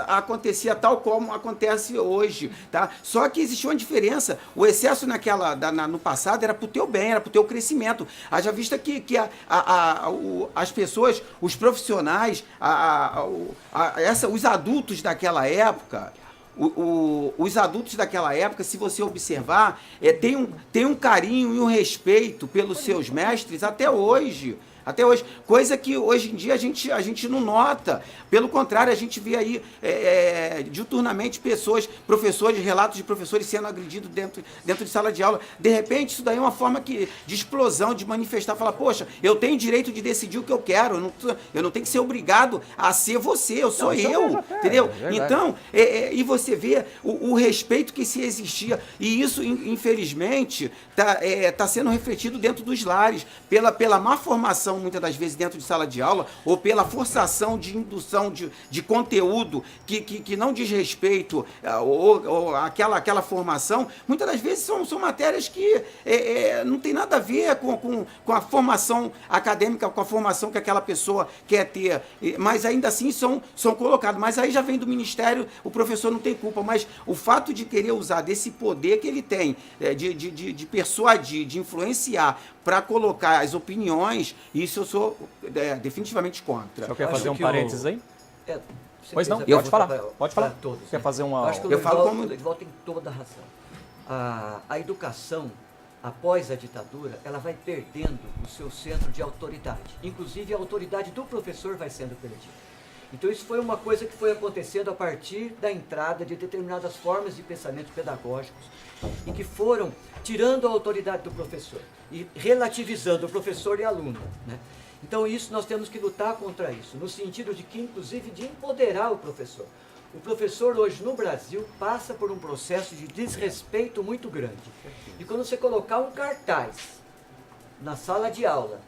acontecia tal como acontece hoje, tá? Só que existia uma diferença. O excesso no passado era pro teu bem, era pro teu crescimento. Haja vista que as pessoas, os profissionais, os adultos daquela época, os adultos daquela época, se você observar, tem um carinho e um respeito pelos seus mestres até hoje. Coisa que hoje em dia a gente não nota. Pelo contrário, a gente vê aí diuturnamente professores, relatos de professores sendo agredidos dentro de sala de aula. De repente, isso daí é uma forma de explosão, de manifestar, falar, poxa, eu tenho direito de decidir o que eu quero, eu não tenho que ser obrado a ser você, eu sou eu, entendeu? Então, e você vê o respeito que se existia, e isso, infelizmente, tá sendo refletido dentro dos lares, pela má formação, muitas das vezes, dentro de sala de aula, ou pela forçação de indução de conteúdo que não diz respeito ou aquela formação. Muitas das vezes são matérias que não tem nada a ver com a formação acadêmica, com a formação que aquela pessoa quer ter, mas ainda assim são colocados. Mas aí já vem do Ministério, o professor não tem culpa, mas o fato de querer usar desse poder que ele tem, de persuadir, de influenciar, para colocar as opiniões, isso eu sou definitivamente contra. Só quer fazer um parênteses aí? Pois não, Eu pode falar. Pode falar. Todos, Quer fazer uma... Acho que Eu falo como... Ele volta em toda a razão. A educação, após a ditadura, ela vai perdendo o seu centro de autoridade. Inclusive, a autoridade do professor vai sendo perdida. Então, isso foi uma coisa que foi acontecendo a partir da entrada de determinadas formas de pensamento pedagógicos e que foram tirando a autoridade do professor e relativizando o professor e aluno, né? Então isso nós temos que lutar contra isso, no sentido de que, inclusive, de empoderar o professor. O professor hoje no Brasil passa por um processo de desrespeito muito grande. E quando você colocar um cartaz na sala de aula,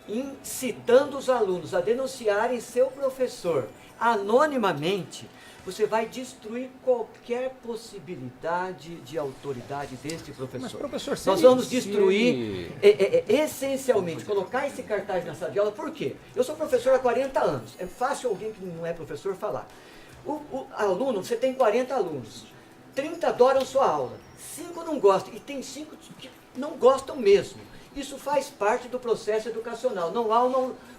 incitando os alunos a denunciarem seu professor anonimamente, você vai destruir qualquer possibilidade de autoridade deste professor. Mas, professor, nós vamos destruir, essencialmente, colocar esse cartaz na sala de aula. Por quê? Eu sou professor há 40 anos. É fácil alguém que não é professor falar. O aluno, você tem 40 alunos. 30 adoram sua aula. 5 não gostam. E tem 5 que não gostam mesmo. Isso faz parte do processo educacional. Não há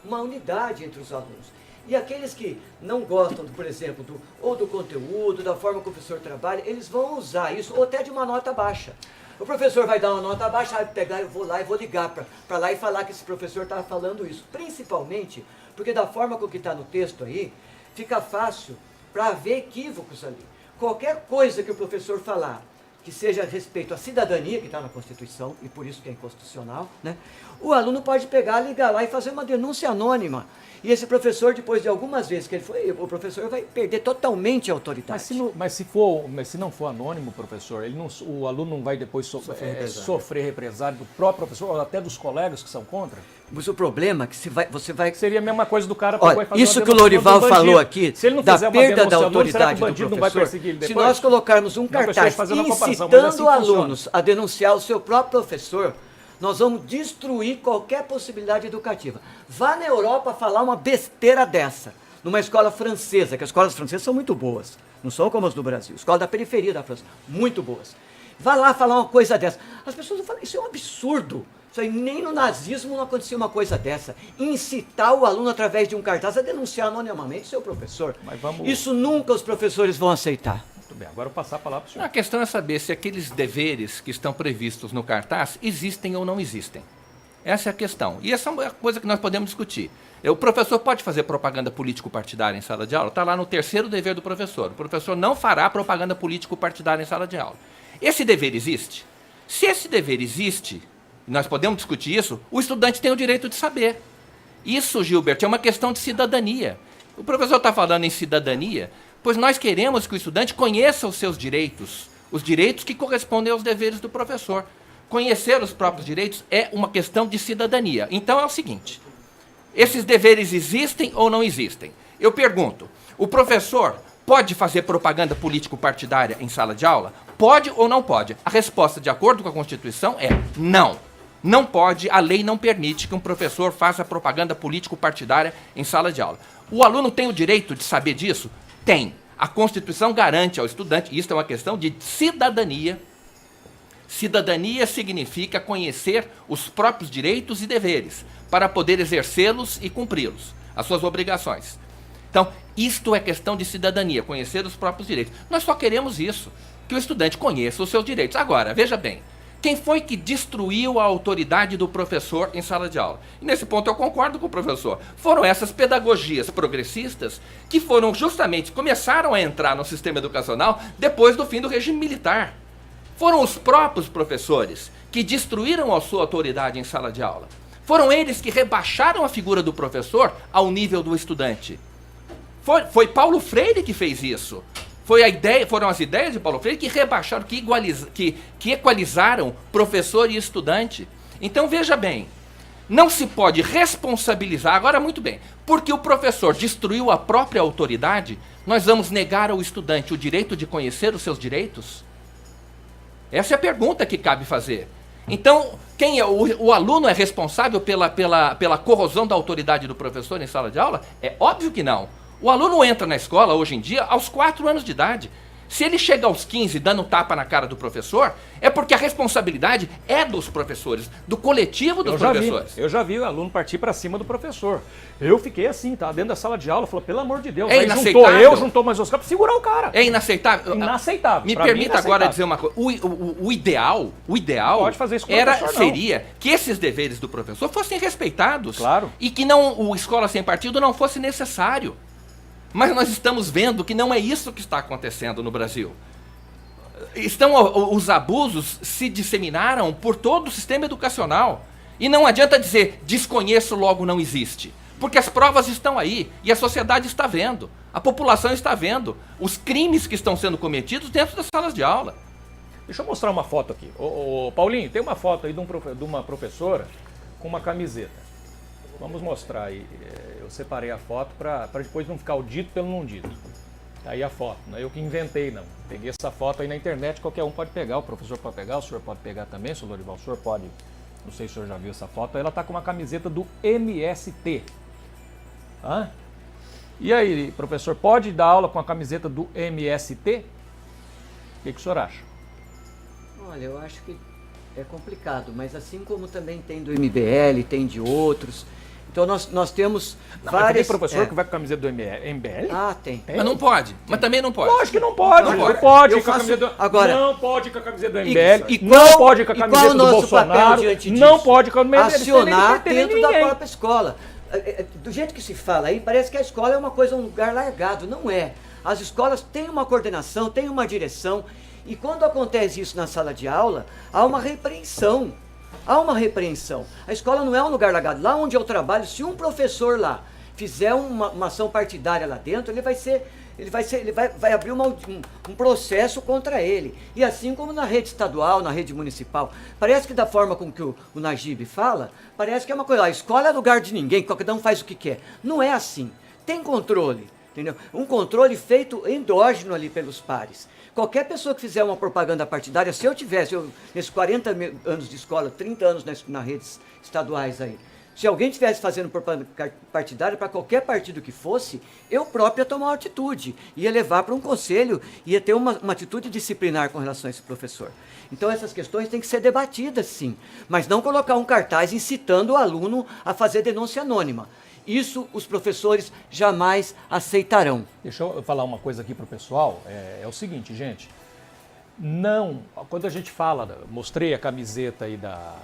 uma unidade entre os alunos. E aqueles que não gostam, por exemplo, do conteúdo, da forma que o professor trabalha, eles vão usar isso, ou até de uma nota baixa. O professor vai dar uma nota baixa, vai pegar, eu vou lá e vou ligar para lá e falar que esse professor está falando isso. Principalmente porque da forma com que está no texto aí, fica fácil para haver equívocos ali. Qualquer coisa que o professor falar, que seja a respeito à cidadania, que está na Constituição, e por isso que é inconstitucional, né? O aluno pode pegar, ligar lá e fazer uma denúncia anônima. E esse professor, depois de algumas vezes que ele foi, o professor vai perder totalmente a autoridade. Mas se não for anônimo, professor, o aluno não vai depois sofrer represália do próprio professor, ou até dos colegas que são contra? Mas o problema é que você vai... Seria a mesma coisa do cara... Olha, isso que o Lourival falou aqui, se ele não da fizer perda da será autoridade que o bandido do não vai professor, perseguir ele se depois? nós colocarmos um cartaz incitando alunos a denunciar o seu próprio professor, nós vamos destruir qualquer possibilidade educativa. Vá na Europa falar uma besteira dessa, numa escola francesa, que as escolas francesas são muito boas, não são como as do Brasil, escola da periferia da França, muito boas. Vá lá falar uma coisa dessa. As pessoas vão falar, isso é um absurdo. Isso aí, nem no nazismo não acontecia uma coisa dessa. Incitar o aluno através de um cartaz a denunciar anonimamente seu professor. Isso nunca os professores vão aceitar. Muito bem, agora eu vou passar a palavra para o senhor. A questão é saber se aqueles deveres que estão previstos no cartaz existem ou não existem. Essa é a questão. E essa é uma coisa que nós podemos discutir. O professor pode fazer propaganda político-partidária em sala de aula? Está lá no terceiro dever do professor. O professor não fará propaganda político-partidária em sala de aula. Esse dever existe? Se esse dever existe, nós podemos discutir isso, o estudante tem o direito de saber. Isso, Gilbert, é uma questão de cidadania. O professor está falando em cidadania, pois nós queremos que o estudante conheça os seus direitos, os direitos que correspondem aos deveres do professor. Conhecer os próprios direitos é uma questão de cidadania. Então é o seguinte, esses deveres existem ou não existem? Eu pergunto, o professor pode fazer propaganda político-partidária em sala de aula? Pode ou não pode? A resposta, de acordo com a Constituição, é não. Não pode, a lei não permite que um professor faça propaganda político-partidária em sala de aula. O aluno tem o direito de saber disso? Tem. A Constituição garante ao estudante, isso é uma questão de cidadania. Cidadania significa conhecer os próprios direitos e deveres, para poder exercê-los e cumpri-los, as suas obrigações. Então, isto é questão de cidadania, conhecer os próprios direitos. Nós só queremos isso, que o estudante conheça os seus direitos. Agora, veja bem, quem foi que destruiu a autoridade do professor em sala de aula? E nesse ponto eu concordo com o professor. Foram essas pedagogias progressistas que foram justamente, começaram a entrar no sistema educacional depois do fim do regime militar. Foram os próprios professores que destruíram a sua autoridade em sala de aula. Foram eles que rebaixaram a figura do professor ao nível do estudante. Foi Paulo Freire que fez isso. Foram as ideias de Paulo Freire que rebaixaram, que equalizaram professor e estudante. Então, veja bem, não se pode responsabilizar, agora muito bem, porque o professor destruiu a própria autoridade, nós vamos negar ao estudante o direito de conhecer os seus direitos? Essa é a pergunta que cabe fazer. Então, quem é o aluno é responsável pela corrosão da autoridade do professor em sala de aula? É óbvio que não. O aluno entra na escola, hoje em dia, aos 4 anos de idade. Se ele chega aos 15 dando tapa na cara do professor, é porque a responsabilidade é dos professores, do coletivo dos professores. Eu já vi o aluno partir para cima do professor. Eu fiquei assim, tá? Dentro da sala de aula, falou, pelo amor de Deus. É aí inaceitável. juntou mais os caras para segurar o cara. É inaceitável? Inaceitável. Me permita agora dizer uma coisa. O ideal pode fazer isso com o professor, seria que esses deveres do professor fossem respeitados. Claro. E que o Escola Sem Partido não fosse necessário. Mas nós estamos vendo que não é isso que está acontecendo no Brasil. Os abusos se disseminaram por todo o sistema educacional. E não adianta dizer desconheço, logo não existe. Porque as provas estão aí e a sociedade está vendo, a população está vendo os crimes que estão sendo cometidos dentro das salas de aula. Deixa eu mostrar uma foto aqui. Ô, Paulinho, tem uma foto aí de uma professora com uma camiseta. Vamos mostrar aí. Eu separei a foto para depois não ficar o dito pelo não dito. Tá aí a foto, não é eu que inventei, não. Peguei essa foto aí na internet, qualquer um pode pegar, o professor pode pegar, o senhor pode pegar também, senhor Lorival, o senhor pode. Não sei se o senhor já viu essa foto. Ela tá com uma camiseta do MST. Hã? E aí, professor, pode dar aula com a camiseta do MST? O que o senhor acha? Olha, eu acho que é complicado, mas assim como também tem do MBL, tem de outros. Então nós temos várias... Tem professor que vai com a camiseta do MBL? Ah, tem. Mas não pode, mas também não pode. Lógico que não pode. Não Não pode. pode Eu ir com a faço- camiseta do... agora- Não pode ir com a camiseta do E- MBL. e Não qual- pode ir com a e qual camiseta o do nosso Bolsonaro. papel diante Não disso? pode com a MBL. Acionar dentro da ninguém. própria escola. Do jeito que se fala aí, parece que a escola é uma coisa, um lugar largado. Não é. As escolas têm uma coordenação, têm uma direção. E quando acontece isso na sala de aula, há uma repreensão. Há uma repreensão. A escola não é um lugar largado. Lá onde eu trabalho, se um professor lá fizer uma ação partidária lá dentro, ele vai abrir um processo contra ele. E assim como na rede estadual, na rede municipal. Parece que da forma com que o Najib fala, parece que é uma coisa, a escola é lugar de ninguém, qualquer um faz o que quer. Não é assim. Tem controle, entendeu? Um controle feito endógeno ali pelos pares. Qualquer pessoa que fizer uma propaganda partidária, se eu tivesse, nesses 40 anos de escola, 30 anos nas redes estaduais aí, se alguém estivesse fazendo propaganda partidária para qualquer partido que fosse, eu próprio ia tomar uma atitude, ia levar para um conselho, ia ter uma atitude disciplinar com relação a esse professor. Então essas questões têm que ser debatidas, sim, mas não colocar um cartaz incitando o aluno a fazer denúncia anônima. Isso os professores jamais aceitarão. Deixa eu falar uma coisa aqui para o pessoal. É o seguinte, gente. Não, quando a gente fala, mostrei a camiseta aí da...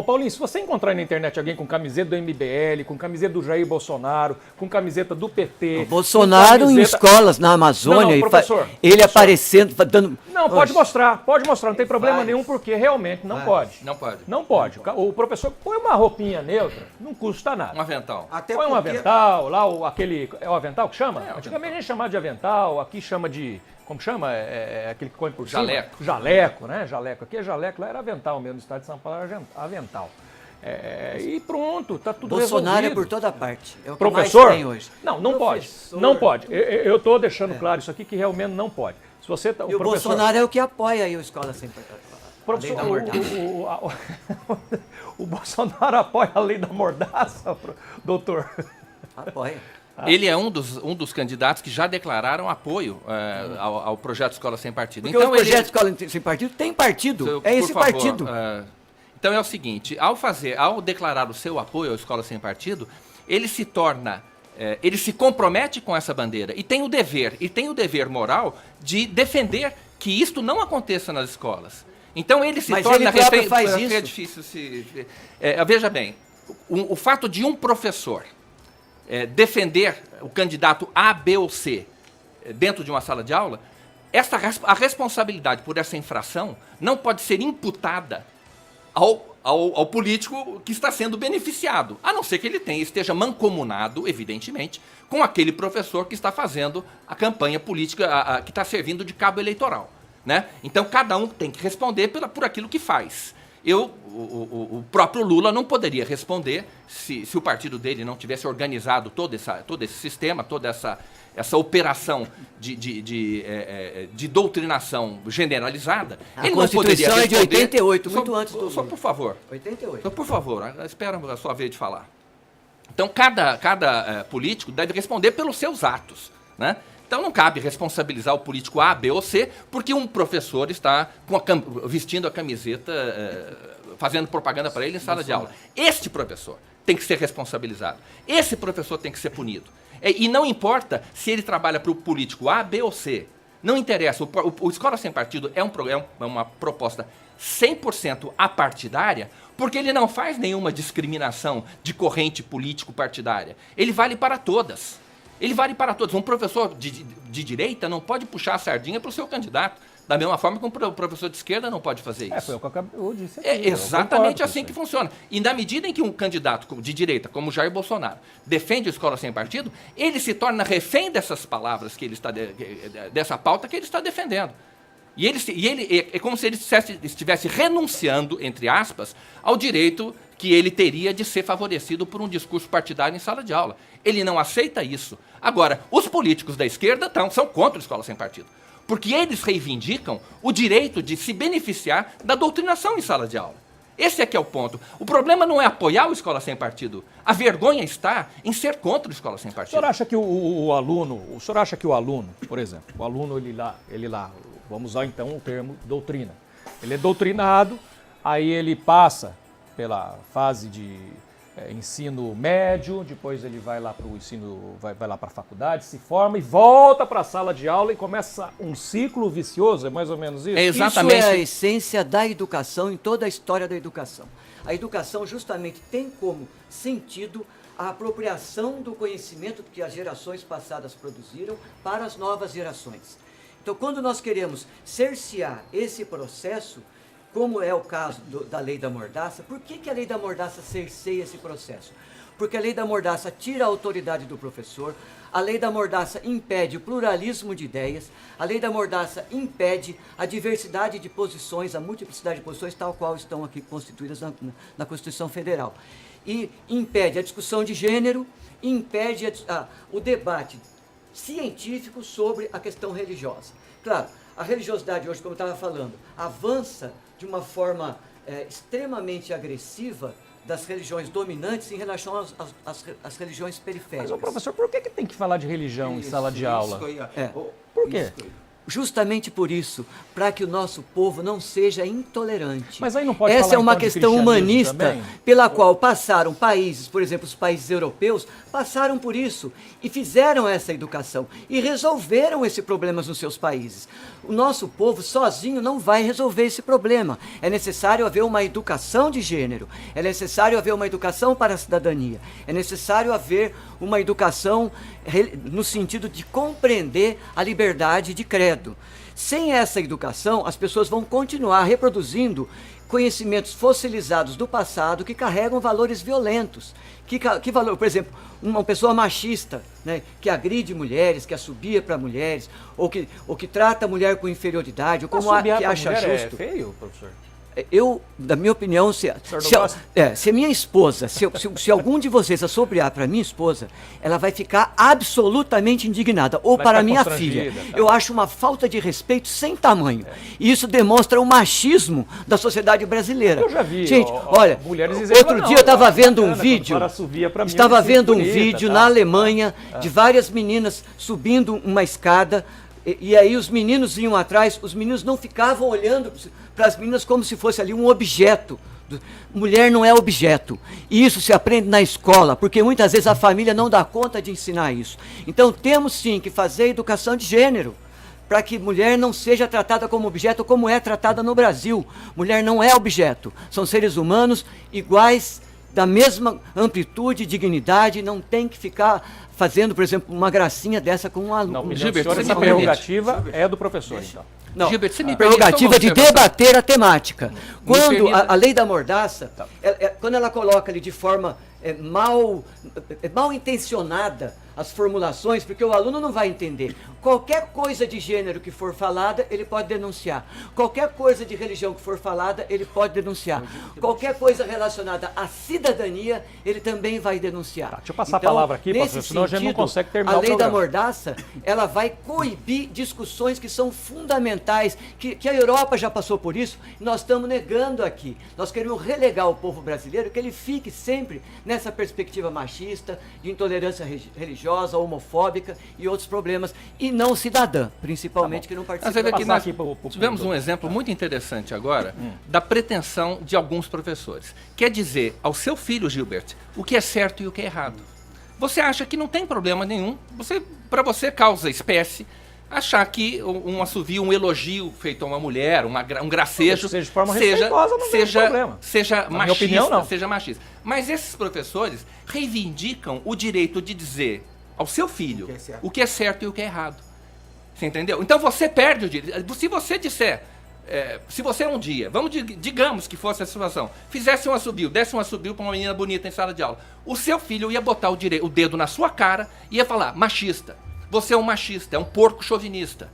Paulinho, se você encontrar na internet alguém com camiseta do MBL, com camiseta do Jair Bolsonaro, com camiseta do PT... O Bolsonaro em escolas na Amazônia, Não, professor, ele professor. aparecendo, dando... Não, pode mostrar, não tem problema Vai. nenhum, porque realmente não Vai. pode. Não pode. Não pode. O professor põe uma roupinha neutra, não custa nada. Um avental. Até Põe um porque- avental, lá aquele... É o avental que chama? É, o Antigamente a gente chamava de avental, aquele chama de... Como chama? É aquele que põe por cima? Jaleco. Jaleco, né? Jaleco. Aqui é jaleco, lá era avental mesmo, no estado de São Paulo era avental. E pronto, tá tudo Bolsonaro resolvido. é por toda parte. É o que Professor? mais tem hoje. Não pode. Professor. Não pode. Eu estou deixando claro isso aqui que realmente não pode. Se você tá, E o Bolsonaro é o que apoia aí a escola sempre. Professor, a lei da mordaça. o Bolsonaro apoia a lei da mordaça, doutor? Apoia. Ele é um dos candidatos que já declararam apoio ao projeto Escola Sem Partido. Porque o projeto Escola Sem Partido tem partido. Por É esse favor, partido. Então é o seguinte, ao declarar o seu apoio à Escola Sem Partido, ele se torna, ele se compromete com essa bandeira e tem o dever moral de defender que isto não aconteça nas escolas. Então ele se Mas torna... ele próprio faz É isso. difícil se... veja bem, o fato de um professor defender o candidato A, B ou C dentro de uma sala de aula, a responsabilidade por essa infração não pode ser imputada ao político que está sendo beneficiado, a não ser que ele esteja mancomunado, evidentemente, com aquele professor que está fazendo a campanha política, que está servindo de cabo eleitoral, né? Então, cada um tem que responder por aquilo que faz. O próprio Lula não poderia responder se o partido dele não tivesse organizado todo esse sistema, toda essa operação de doutrinação generalizada. A Ele não poderia Constituição é de responder. 88, muito antes do Só Lula. por favor. 88. Então, por favor, espera a sua vez de falar. Então, cada político deve responder pelos seus atos, né? Então, não cabe responsabilizar o político A, B ou C, porque um professor está vestindo a camiseta, fazendo propaganda para ele em sala de aula. Este professor tem que ser responsabilizado. Esse professor tem que ser punido. E não importa se ele trabalha para o político A, B ou C. Não interessa. O Escola Sem Partido é uma proposta 100% apartidária, porque ele não faz nenhuma discriminação de corrente político-partidária. Ele vale para todas. Ele vale para todos. Um professor de direita não pode puxar a sardinha para o seu candidato. Da mesma forma que o professor de esquerda não pode fazer isso. Foi o que eu disse aqui. É eu exatamente concordo assim com que isso funciona. E na medida em que um candidato de direita, como Jair Bolsonaro, defende a escola sem partido, ele se torna refém dessas palavras que ele está dessa pauta que ele está defendendo. E ele é como se ele estivesse renunciando, entre aspas, ao direito que ele teria de ser favorecido por um discurso partidário em sala de aula. Ele não aceita isso. Agora, os políticos da esquerda são contra a escola sem partido. Porque eles reivindicam o direito de se beneficiar da doutrinação em sala de aula. Esse é que é o ponto. O problema não é apoiar o escola sem partido. A vergonha está em ser contra a escola sem O partido. senhor acha que o aluno, por exemplo, o aluno ele lá, vamos usar então o termo doutrina. Ele é doutrinado, aí ele passa pela fase de ensino médio, depois ele vai lá para o ensino, vai lá para a faculdade, se forma e volta para a sala de aula e começa um ciclo vicioso, é mais ou menos isso? É exatamente. Isso é a essência da educação em toda a história da educação. A educação justamente tem como sentido a apropriação do conhecimento que as gerações passadas produziram para as novas gerações. Então, quando nós queremos cercear esse processo, como é o caso da lei da mordaça, por que a lei da mordaça cerceia esse processo? Porque a lei da mordaça tira a autoridade do professor, a lei da mordaça impede o pluralismo de ideias, a lei da mordaça impede a diversidade de posições, a multiplicidade de posições, tal qual estão aqui constituídas na Constituição Federal. E impede a discussão de gênero, impede o debate científico sobre a questão religiosa. Claro, a religiosidade hoje, como eu estava falando, avança de uma forma extremamente agressiva das religiões dominantes em relação às religiões periféricas. Mas, professor, por que tem que falar de religião em sala de aula? Por quê? Justamente por isso, para que o nosso povo não seja intolerante. Mas aí não pode Essa falar, é uma então, de questão cristianismo humanista também? pela qual passaram países, por exemplo, os países europeus, passaram por isso e fizeram essa educação e resolveram esse problema nos seus países. O nosso povo sozinho não vai resolver esse problema. É necessário haver uma educação de gênero, é necessário haver uma educação para a cidadania, é necessário haver uma educação no sentido de compreender a liberdade de credo. Sem essa educação, as pessoas vão continuar reproduzindo conhecimentos fossilizados do passado que carregam valores violentos. Que valor, por exemplo, uma pessoa machista, né, que agride mulheres, que assobia para mulheres, ou que trata a mulher com inferioridade, ou como que acha justo. É feio, professor? Eu, da minha opinião, se a minha esposa, se algum de vocês assobiar para minha esposa, ela vai ficar absolutamente indignada. Ou Vai para ficar minha constrangida, filha. tá. Eu acho uma falta de respeito sem tamanho. E isso demonstra o machismo da sociedade brasileira. Eu já vi. Gente, olha, mulheres dizendo, outro dia eu estava vendo um bacana, vídeo. quando assovia pra mim, Estava eu me sinto vendo um bonita, vídeo tá? na Alemanha de várias meninas subindo uma escada. E aí os meninos vinham atrás, os meninos não ficavam olhando para as meninas como se fosse ali um objeto. Mulher não é objeto. E isso se aprende na escola, porque muitas vezes a família não dá conta de ensinar isso. Então temos sim que fazer educação de gênero, para que mulher não seja tratada como objeto como é tratada no Brasil. Mulher não é objeto. São seres humanos iguais, da mesma amplitude e dignidade, não tem que ficar fazendo, por exemplo, uma gracinha dessa com um aluno. Não, Gilberto, senhores, você a me permite? prerrogativa é do professor, então. Não, Gilberto, você me a permite prerrogativa só uma de observação? debater a temática. Quando permita- a lei da mordaça, quando ela coloca ali de forma mal intencionada as formulações, porque o aluno não vai entender. Qualquer coisa de gênero que for falada, ele pode denunciar. Qualquer coisa de religião que for falada, ele pode denunciar. Qualquer coisa relacionada à cidadania, ele também vai denunciar. Tá, deixa eu passar a palavra aqui, nesse professor, senão a gente não sentido, consegue terminar a o lei da programa. mordaça, ela vai coibir discussões que são fundamentais, que a Europa já passou por isso, e nós estamos negando aqui. Nós queremos relegar o povo brasileiro, que ele fique sempre nessa perspectiva machista, de intolerância religiosa, homofóbica e outros problemas, e não cidadã, principalmente, que não participa Mas você vê da que Passar nós aqui pro tivemos público. um exemplo muito interessante agora da pretensão de alguns professores. Quer dizer ao seu filho, Gilbert, o que é certo e o que é errado. Você acha que não tem problema nenhum, para você causa espécie, achar que um assovio, um elogio feito a uma mulher, um gracejo, Seja de forma respeitosa, não tem problema. seja Na minha machista, opinião, não. seja machista. Mas esses professores reivindicam o direito de dizer ao seu filho O que é certo. o que é certo e o que é errado. Você entendeu? Então você perde o direito. Se você disser, se você um dia, digamos que fosse a situação, fizesse um assobio, desse um assobio pra uma menina bonita em sala de aula, o seu filho ia botar o dedo na sua cara e ia falar, machista. Você é um machista, é um porco chauvinista.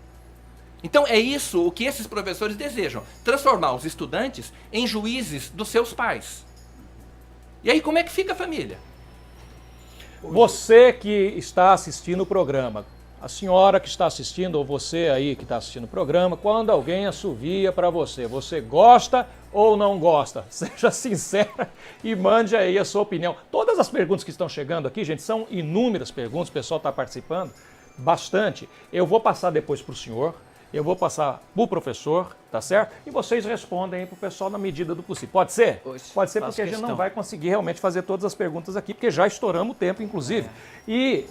Então é isso o que esses professores desejam, transformar os estudantes em juízes dos seus pais. E aí como é que fica a família? Você que está assistindo o programa, a senhora que está assistindo, ou você aí que está assistindo o programa, quando alguém assovia para você, você gosta ou não gosta? Seja sincera e mande aí a sua opinião. Todas as perguntas que estão chegando aqui, gente, são inúmeras perguntas, o pessoal está participando bastante. Eu vou passar depois para o senhor. Eu vou passar para o professor, tá certo? E vocês respondem para o pessoal na medida do possível. Pode ser? Pode ser, porque a gente não vai conseguir realmente fazer todas as perguntas aqui, porque já estouramos o tempo, inclusive. E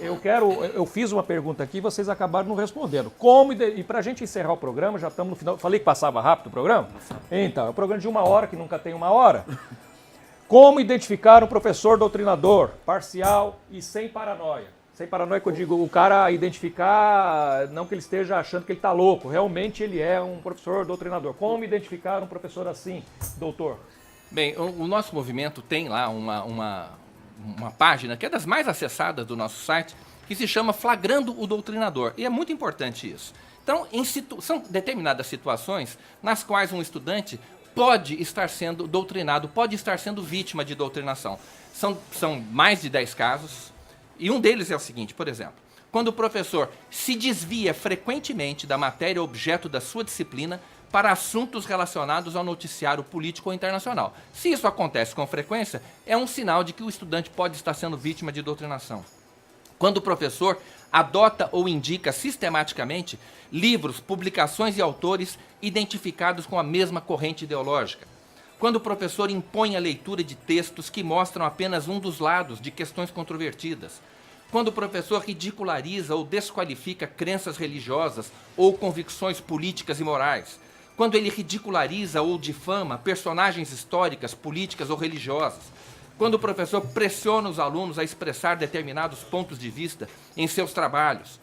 eu fiz uma pergunta aqui e vocês acabaram não respondendo. E para a gente encerrar o programa, já estamos no final. Falei que passava rápido o programa? Então, é um programa de 1 hora, que nunca tem 1 hora. Como identificar um professor doutrinador, parcial e sem paranoia? Sem paranoia que eu digo, o cara identificar, não que ele esteja achando que ele está louco, realmente ele é um professor doutrinador. Como identificar um professor assim, doutor? Bem, o nosso movimento tem lá uma página que é das mais acessadas do nosso site, que se chama Flagrando o Doutrinador. E é muito importante isso. Então, são determinadas situações nas quais um estudante pode estar sendo doutrinado, pode estar sendo vítima de doutrinação. São mais de 10 casos. E um deles é o seguinte, por exemplo, quando o professor se desvia frequentemente da matéria objeto da sua disciplina para assuntos relacionados ao noticiário político ou internacional. Se isso acontece com frequência, é um sinal de que o estudante pode estar sendo vítima de doutrinação. Quando o professor adota ou indica sistematicamente livros, publicações e autores identificados com a mesma corrente ideológica. Quando o professor impõe a leitura de textos que mostram apenas um dos lados de questões controvertidas. Quando o professor ridiculariza ou desqualifica crenças religiosas ou convicções políticas e morais. Quando ele ridiculariza ou difama personagens históricas, políticas ou religiosas. Quando o professor pressiona os alunos a expressar determinados pontos de vista em seus trabalhos.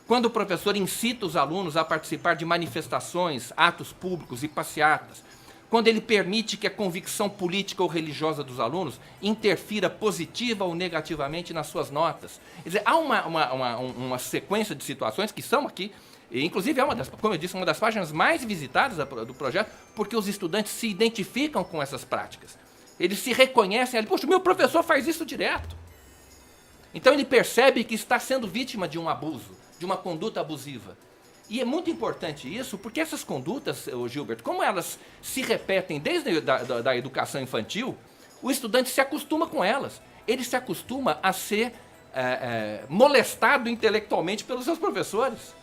Quando o professor incita os alunos a participar de manifestações, atos públicos e passeatas. Quando ele permite que a convicção política ou religiosa dos alunos interfira positiva ou negativamente nas suas notas. Quer dizer, há uma sequência de situações que são aqui, e inclusive é como eu disse, uma das páginas mais visitadas do projeto, porque os estudantes se identificam com essas práticas. Eles se reconhecem ali, poxa, o meu professor faz isso direto. Então ele percebe que está sendo vítima de um abuso, de uma conduta abusiva. E é muito importante isso, porque essas condutas, Gilberto, como elas se repetem desde da educação infantil, o estudante se acostuma com elas. Ele se acostuma a ser molestado intelectualmente pelos seus professores.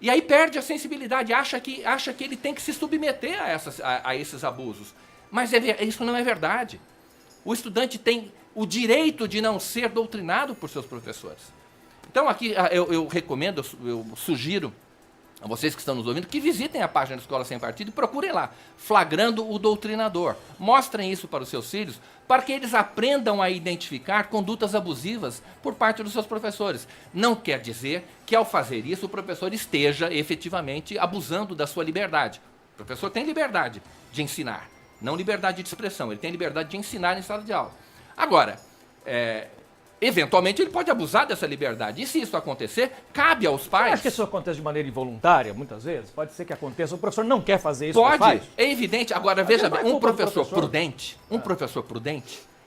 E aí perde a sensibilidade, acha que ele tem que se submeter a esses abusos. Mas isso não é verdade. O estudante tem o direito de não ser doutrinado por seus professores. Então aqui eu recomendo, eu sugiro a vocês que estão nos ouvindo que visitem a página da Escola Sem Partido e procurem lá, Flagrando o Doutrinador. Mostrem isso para os seus filhos, para que eles aprendam a identificar condutas abusivas por parte dos seus professores. Não quer dizer que ao fazer isso o professor esteja efetivamente abusando da sua liberdade. O professor tem liberdade de ensinar, não liberdade de expressão, ele tem liberdade de ensinar em sala de aula. Agora, eventualmente ele pode abusar dessa liberdade. E se isso acontecer, cabe aos pais... Você acha que isso acontece de maneira involuntária, muitas vezes? Pode ser que aconteça. O professor não quer fazer isso, pode, faz? É evidente. Agora, veja bem, um professor prudente,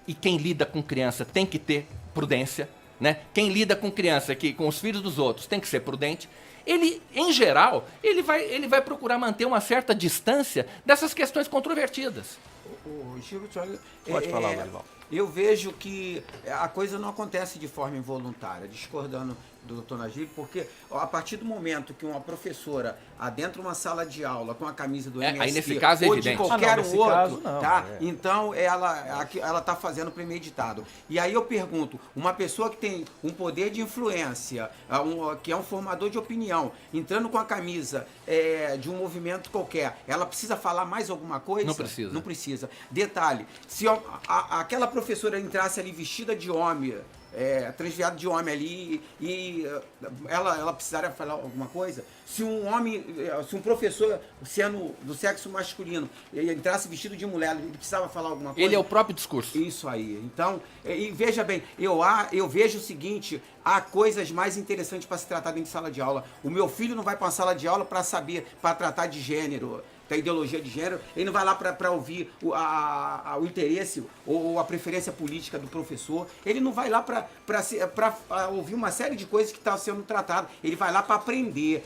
e quem lida com criança tem que ter prudência, né? Quem lida com criança, com os filhos dos outros, tem que ser prudente. Ele, em geral, ele vai procurar manter uma certa distância dessas questões controvertidas. Gilberto, olha, Pode falar, Marival. Eu vejo que a coisa não acontece de forma involuntária, discordando do doutor Nagib, porque a partir do momento que uma professora adentra uma sala de aula com a camisa do MST aí nesse caso é ou evidente. de qualquer nesse outro, caso, não, tá? Então ela está fazendo premeditado. E aí eu pergunto, uma pessoa que tem um poder de influência, que é um formador de opinião, entrando com a camisa de um movimento qualquer, ela precisa falar mais alguma coisa? Não precisa. Não precisa. Detalhe, se aquela professora entrasse ali vestida de homem, transviado de homem ali e ela precisaria falar alguma coisa, se um professor sendo do sexo masculino ele entrasse vestido de mulher, ele precisava falar alguma coisa. Ele é o próprio discurso. Isso aí. Então, e veja bem, eu vejo o seguinte, há coisas mais interessantes para se tratar dentro de sala de aula. O meu filho não vai para uma sala de aula para tratar de gênero, da ideologia de gênero, ele não vai lá para ouvir o interesse ou a preferência política do professor, ele não vai lá para ouvir uma série de coisas que estão sendo tratadas, ele vai lá para aprender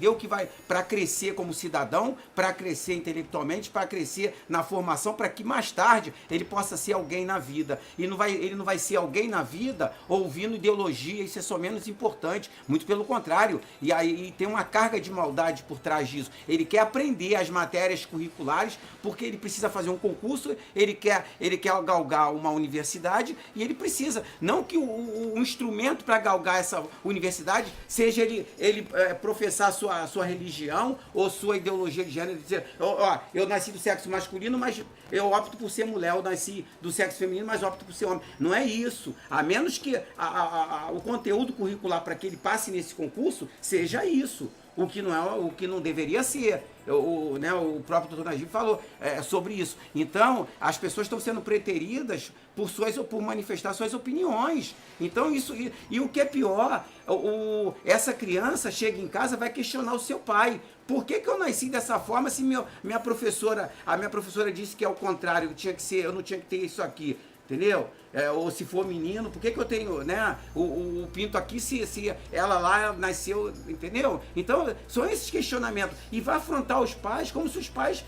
o que vai, para crescer como cidadão, para crescer intelectualmente, para crescer na formação, para que mais tarde ele possa ser alguém na vida. E ele não vai ser alguém na vida ouvindo ideologia, isso é só menos importante, muito pelo contrário, e aí tem uma carga de maldade por trás disso. Ele quer aprender as matérias curriculares, porque ele precisa fazer um concurso, ele quer galgar uma universidade e ele precisa, não que o instrumento para galgar essa universidade seja ele professar sua religião ou sua ideologia de gênero, dizer, eu nasci do sexo masculino, mas eu opto por ser mulher, eu nasci do sexo feminino, mas opto por ser homem. Não é isso, a menos que o conteúdo curricular para que ele passe nesse concurso seja isso. O que não deveria ser. O próprio doutor Najib falou sobre isso. Então, as pessoas estão sendo preteridas por manifestar suas opiniões. Então, isso. E o que é pior, essa criança chega em casa e vai questionar o seu pai. Por que eu nasci dessa forma se a minha professora disse que é o contrário, eu não tinha que ter isso aqui? Entendeu? Ou se for menino, por que eu tenho, né, o pinto aqui se ela lá nasceu, entendeu? Então, são esses questionamentos. E vai afrontar os pais como se os pais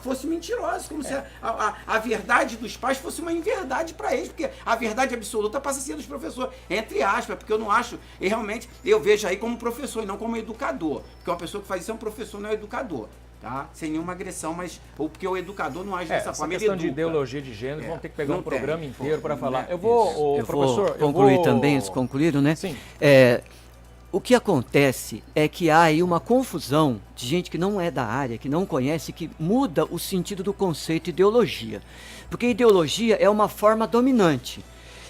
fossem mentirosos, como se a verdade dos pais fosse uma inverdade para eles, porque a verdade absoluta passa a ser dos professores, entre aspas, porque eu não acho, e realmente, eu vejo aí como professor e não como educador, porque uma pessoa que faz isso é um professor, não é um educador. Tá? Sem nenhuma agressão, mas porque o educador não age dessa forma. Essa questão de ideologia de gênero, vamos ter que pegar um programa inteiro para falar. Né? Eu vou concluir também, eles concluíram, né? Sim. O que acontece é que há aí uma confusão de gente que não é da área, que não conhece, que muda o sentido do conceito ideologia. Porque ideologia é uma forma dominante.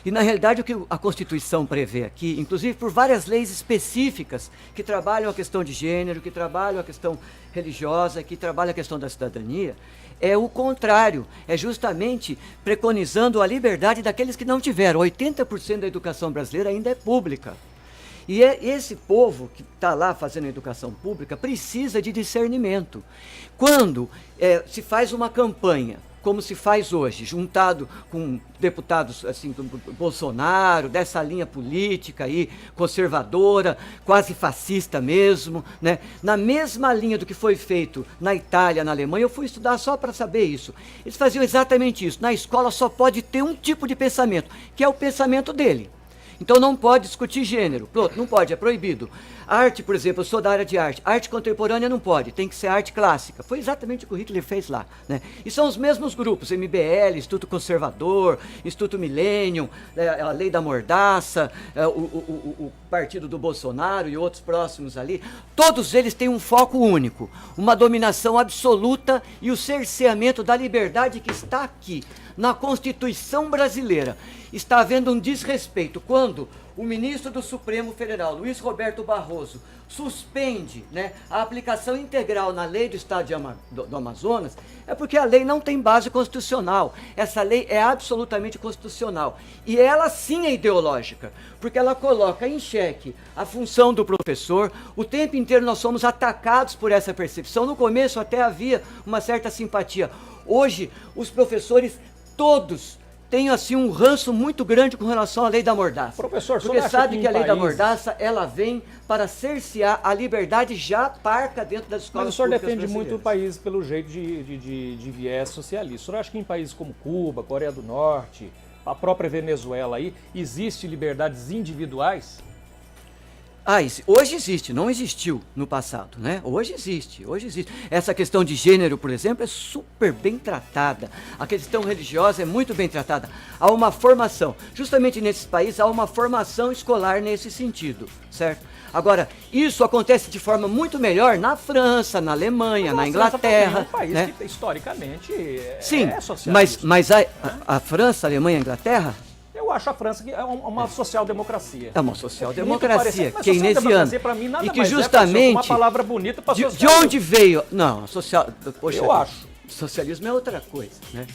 E, na realidade, o que a Constituição prevê aqui, inclusive por várias leis específicas que trabalham a questão de gênero, que trabalham a questão religiosa, que trabalham a questão da cidadania, é o contrário. É justamente preconizando a liberdade daqueles que não tiveram. 80% da educação brasileira ainda é pública. E esse povo que está lá fazendo a educação pública precisa de discernimento. Quando se faz uma campanha, como se faz hoje, juntado com deputados assim, do Bolsonaro, dessa linha política aí, conservadora, quase fascista mesmo, né? Na mesma linha do que foi feito na Itália, na Alemanha, eu fui estudar só para saber isso. Eles faziam exatamente isso. Na escola só pode ter um tipo de pensamento, que é o pensamento dele. Então não pode discutir gênero, pronto, não pode, é proibido. Arte, por exemplo, eu sou da área de arte, arte contemporânea não pode, tem que ser arte clássica. Foi exatamente o que o Hitler fez lá, né? E são os mesmos grupos, MBL, Instituto Conservador, Instituto Millennium, a Lei da Mordaça, o partido do Bolsonaro e outros próximos ali. Todos eles têm um foco único, uma dominação absoluta e o cerceamento da liberdade que está aqui, na Constituição brasileira. Está havendo um desrespeito quando o ministro do Supremo Federal, Luiz Roberto Barroso, suspende, né, a aplicação integral na lei do Estado do Amazonas, é porque a lei não tem base constitucional. Essa lei é absolutamente constitucional. E ela sim é ideológica, porque ela coloca em xeque a função do professor. O tempo inteiro nós somos atacados por essa percepção. No começo até havia uma certa simpatia. Hoje, os professores todos tem assim um ranço muito grande com relação à lei da mordaça. Professor, porque sabe que a lei da mordaça, ela vem para cercear a liberdade já parca dentro das escolas públicas. Mas o senhor defende muito o país pelo jeito de viés socialista. O senhor acha que em países como Cuba, Coreia do Norte, a própria Venezuela aí, existe liberdades individuais? Hoje existe, não existiu no passado, né? Hoje existe. Essa questão de gênero, por exemplo, é super bem tratada. A questão religiosa é muito bem tratada. Há uma formação, justamente nesses países, há uma formação escolar nesse sentido, certo? Agora, isso acontece de forma muito melhor na França, na Alemanha, na Inglaterra. É um país, né, que historicamente sim, é socialista. Mas a França, a Alemanha e a Inglaterra... Eu Eu acho a França que é uma social-democracia. É uma social-democracia keynesiana. Social-democracia, para mim, nada e que mais justamente, uma palavra bonita para de onde veio... Não, poxa, eu acho. Socialismo é outra coisa, né?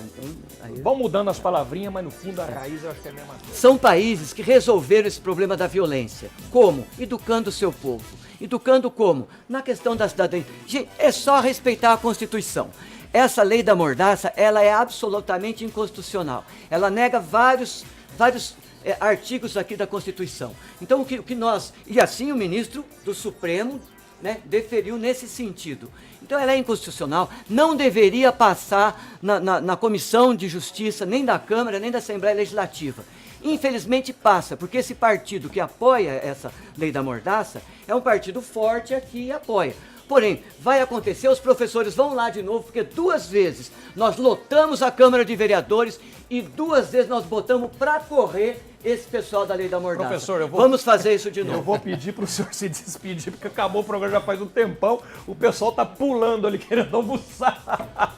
Então, aí... Vão mudando as palavrinhas, mas no fundo a raiz eu acho que é a mesma coisa. São países que resolveram esse problema da violência. Como? Educando o seu povo. Educando como? Na questão da cidadania. Gente, é só respeitar a Constituição. Essa lei da mordaça, ela é absolutamente inconstitucional. Ela nega vários artigos aqui da Constituição. Então, o que nós... E assim o ministro do Supremo, né, deferiu nesse sentido. Então ela é inconstitucional, não deveria passar na Comissão de Justiça, nem da Câmara, nem da Assembleia Legislativa. Infelizmente passa, porque esse partido que apoia essa lei da mordaça é um partido forte aqui e apoia. Porém, vai acontecer, os professores vão lá de novo, porque 2 vezes nós lotamos a Câmara de Vereadores e 2 vezes nós botamos para correr esse pessoal da lei da mordaça. Professor, vamos fazer isso de novo. Eu vou pedir para o senhor se despedir, porque acabou o programa já faz um tempão, o pessoal está pulando ali querendo almoçar.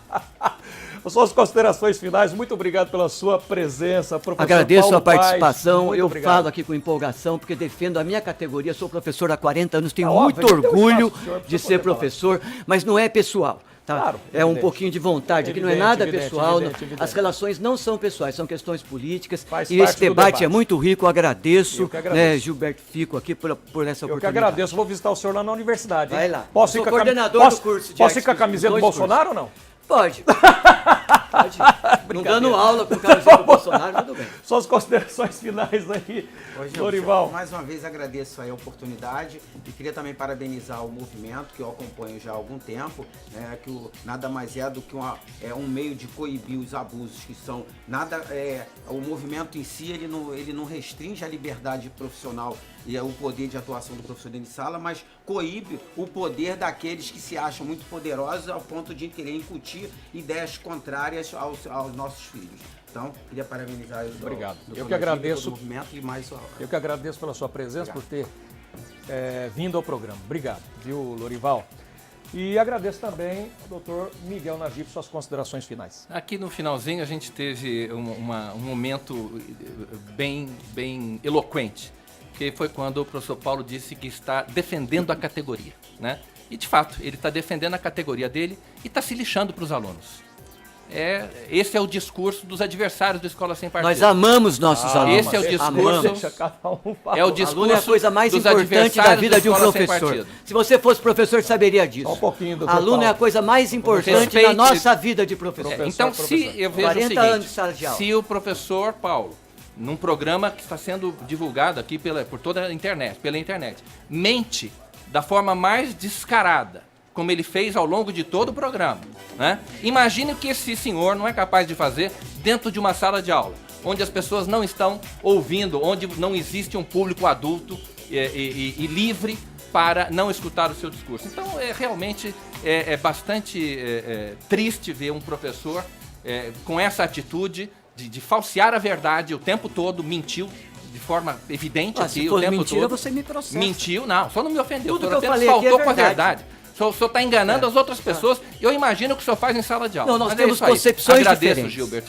Suas considerações finais, muito obrigado pela sua presença, professor. Agradeço Paulo a participação, Paes, eu obrigado. falo aqui com empolgação, porque defendo a minha categoria, sou professor há 40 anos, tenho óbvio, muito a gente tem um orgulho espaço, senhor, de pra ser poder falar. professor, mas não é pessoal. Tá? Claro, é um evidente. pouquinho de vontade, aqui não é Evidente, nada evidente, pessoal, evidente. as relações não são pessoais, são questões políticas, Faz e parte esse do debate debate. é muito rico, eu agradeço, Eu que agradeço. né, Gilberto Fico aqui por essa Eu que oportunidade. agradeço, vou visitar o senhor lá na universidade. Hein? Vai lá. Posso Eu ir sou com a coordenador do curso de Posso ir artes com a camiseta do dois Bolsonaro ou não? Pode. Pode. Não dando aula com o camiseta do Bolsonaro, tudo bem. Suas considerações finais aí, Hoje, Lorival. mais uma vez agradeço aí a oportunidade e queria também parabenizar o movimento que eu acompanho já há algum tempo, né, que nada mais é do que um meio de coibir os abusos que são o movimento em si ele não restringe a liberdade profissional e o poder de atuação do professor dentro de sala, mas coíbe o poder daqueles que se acham muito poderosos ao ponto de querer incutir ideias contrárias aos nossos filhos. Então, queria parabenizar o Obrigado. Dr. Eu que Najib, agradeço. todo o movimento e mais Eu que agradeço pela sua presença, Obrigado. por ter vindo ao programa. Obrigado, viu, Lorival? E agradeço também ao Dr. Miguel Najib suas considerações finais. Aqui no finalzinho a gente teve um momento bem eloquente, que foi quando o professor Paulo disse que está defendendo a categoria, né? E de fato, ele está defendendo a categoria dele e está se lixando para os alunos. Esse é o discurso dos adversários da Escola Sem Partido. Nós amamos nossos alunos. Esse é o discurso. Amamos. Deixa cada um falar. É o O discurso aluno é a coisa mais dos importante da adversários vida de um Escola Sem professor. Partido. Se você fosse professor, saberia disso. Só um pouquinho, doutor Aluno Paulo. é a coisa mais importante Respeite- da nossa vida de professor. Professor, Então, professor. se eu vejo 40 o anos seguinte, de sala de aula. se o professor Paulo, num programa que está sendo divulgado aqui por toda a internet, pela internet, mente da forma mais descarada, como ele fez ao longo de todo o programa, né? Imagine o que esse senhor não é capaz de fazer dentro de uma sala de aula, onde as pessoas não estão ouvindo, onde não existe um público adulto e livre para não escutar o seu discurso. Então, realmente é bastante triste ver um professor com essa atitude de falsear a verdade o tempo todo, mentiu de forma evidente Ah, aqui se o for tempo mentira, todo. você me processa. Mentiu, não, só não me ofendeu. Tudo O senhor que eu apenas falei aqui é faltou com a verdade. verdade. O senhor está enganando as outras pessoas. Eu imagino o que o senhor faz em sala de aula. Não, nós Mas temos é isso aí. concepções Agradeço, diferentes. Gilbert,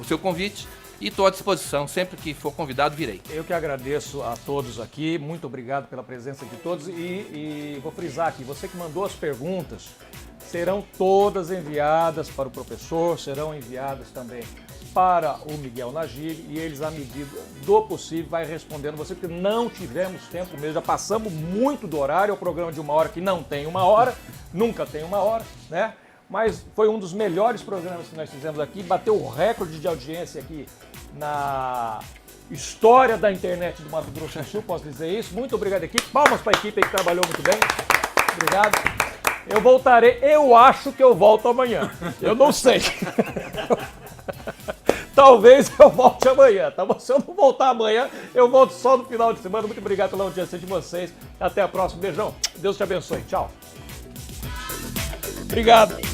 o seu convite e estou à disposição. Sempre que for convidado, virei. Eu que agradeço a todos aqui, muito obrigado pela presença de todos e vou frisar aqui, você que mandou as perguntas, serão todas enviadas para o professor, serão enviadas também para o Miguel Najib e eles, à medida do possível, vai respondendo você, porque não tivemos tempo mesmo, já passamos muito do horário, é um programa de 1 hora que não tem 1 hora, nunca tem 1 hora, né? Mas foi um dos melhores programas que nós fizemos aqui, bateu o recorde de audiência aqui na história da internet do Mato Grosso do Sul, posso dizer isso. Muito obrigado, equipe. Palmas para a equipe aí que trabalhou muito bem. Obrigado. Eu voltarei, eu acho que eu volto amanhã. Eu não sei. Talvez eu volte amanhã, tá bom? Se eu não voltar amanhã, eu volto só no final de semana. Muito obrigado pela audiência de vocês. Até a próxima. Beijão. Deus te abençoe. Tchau. Obrigado.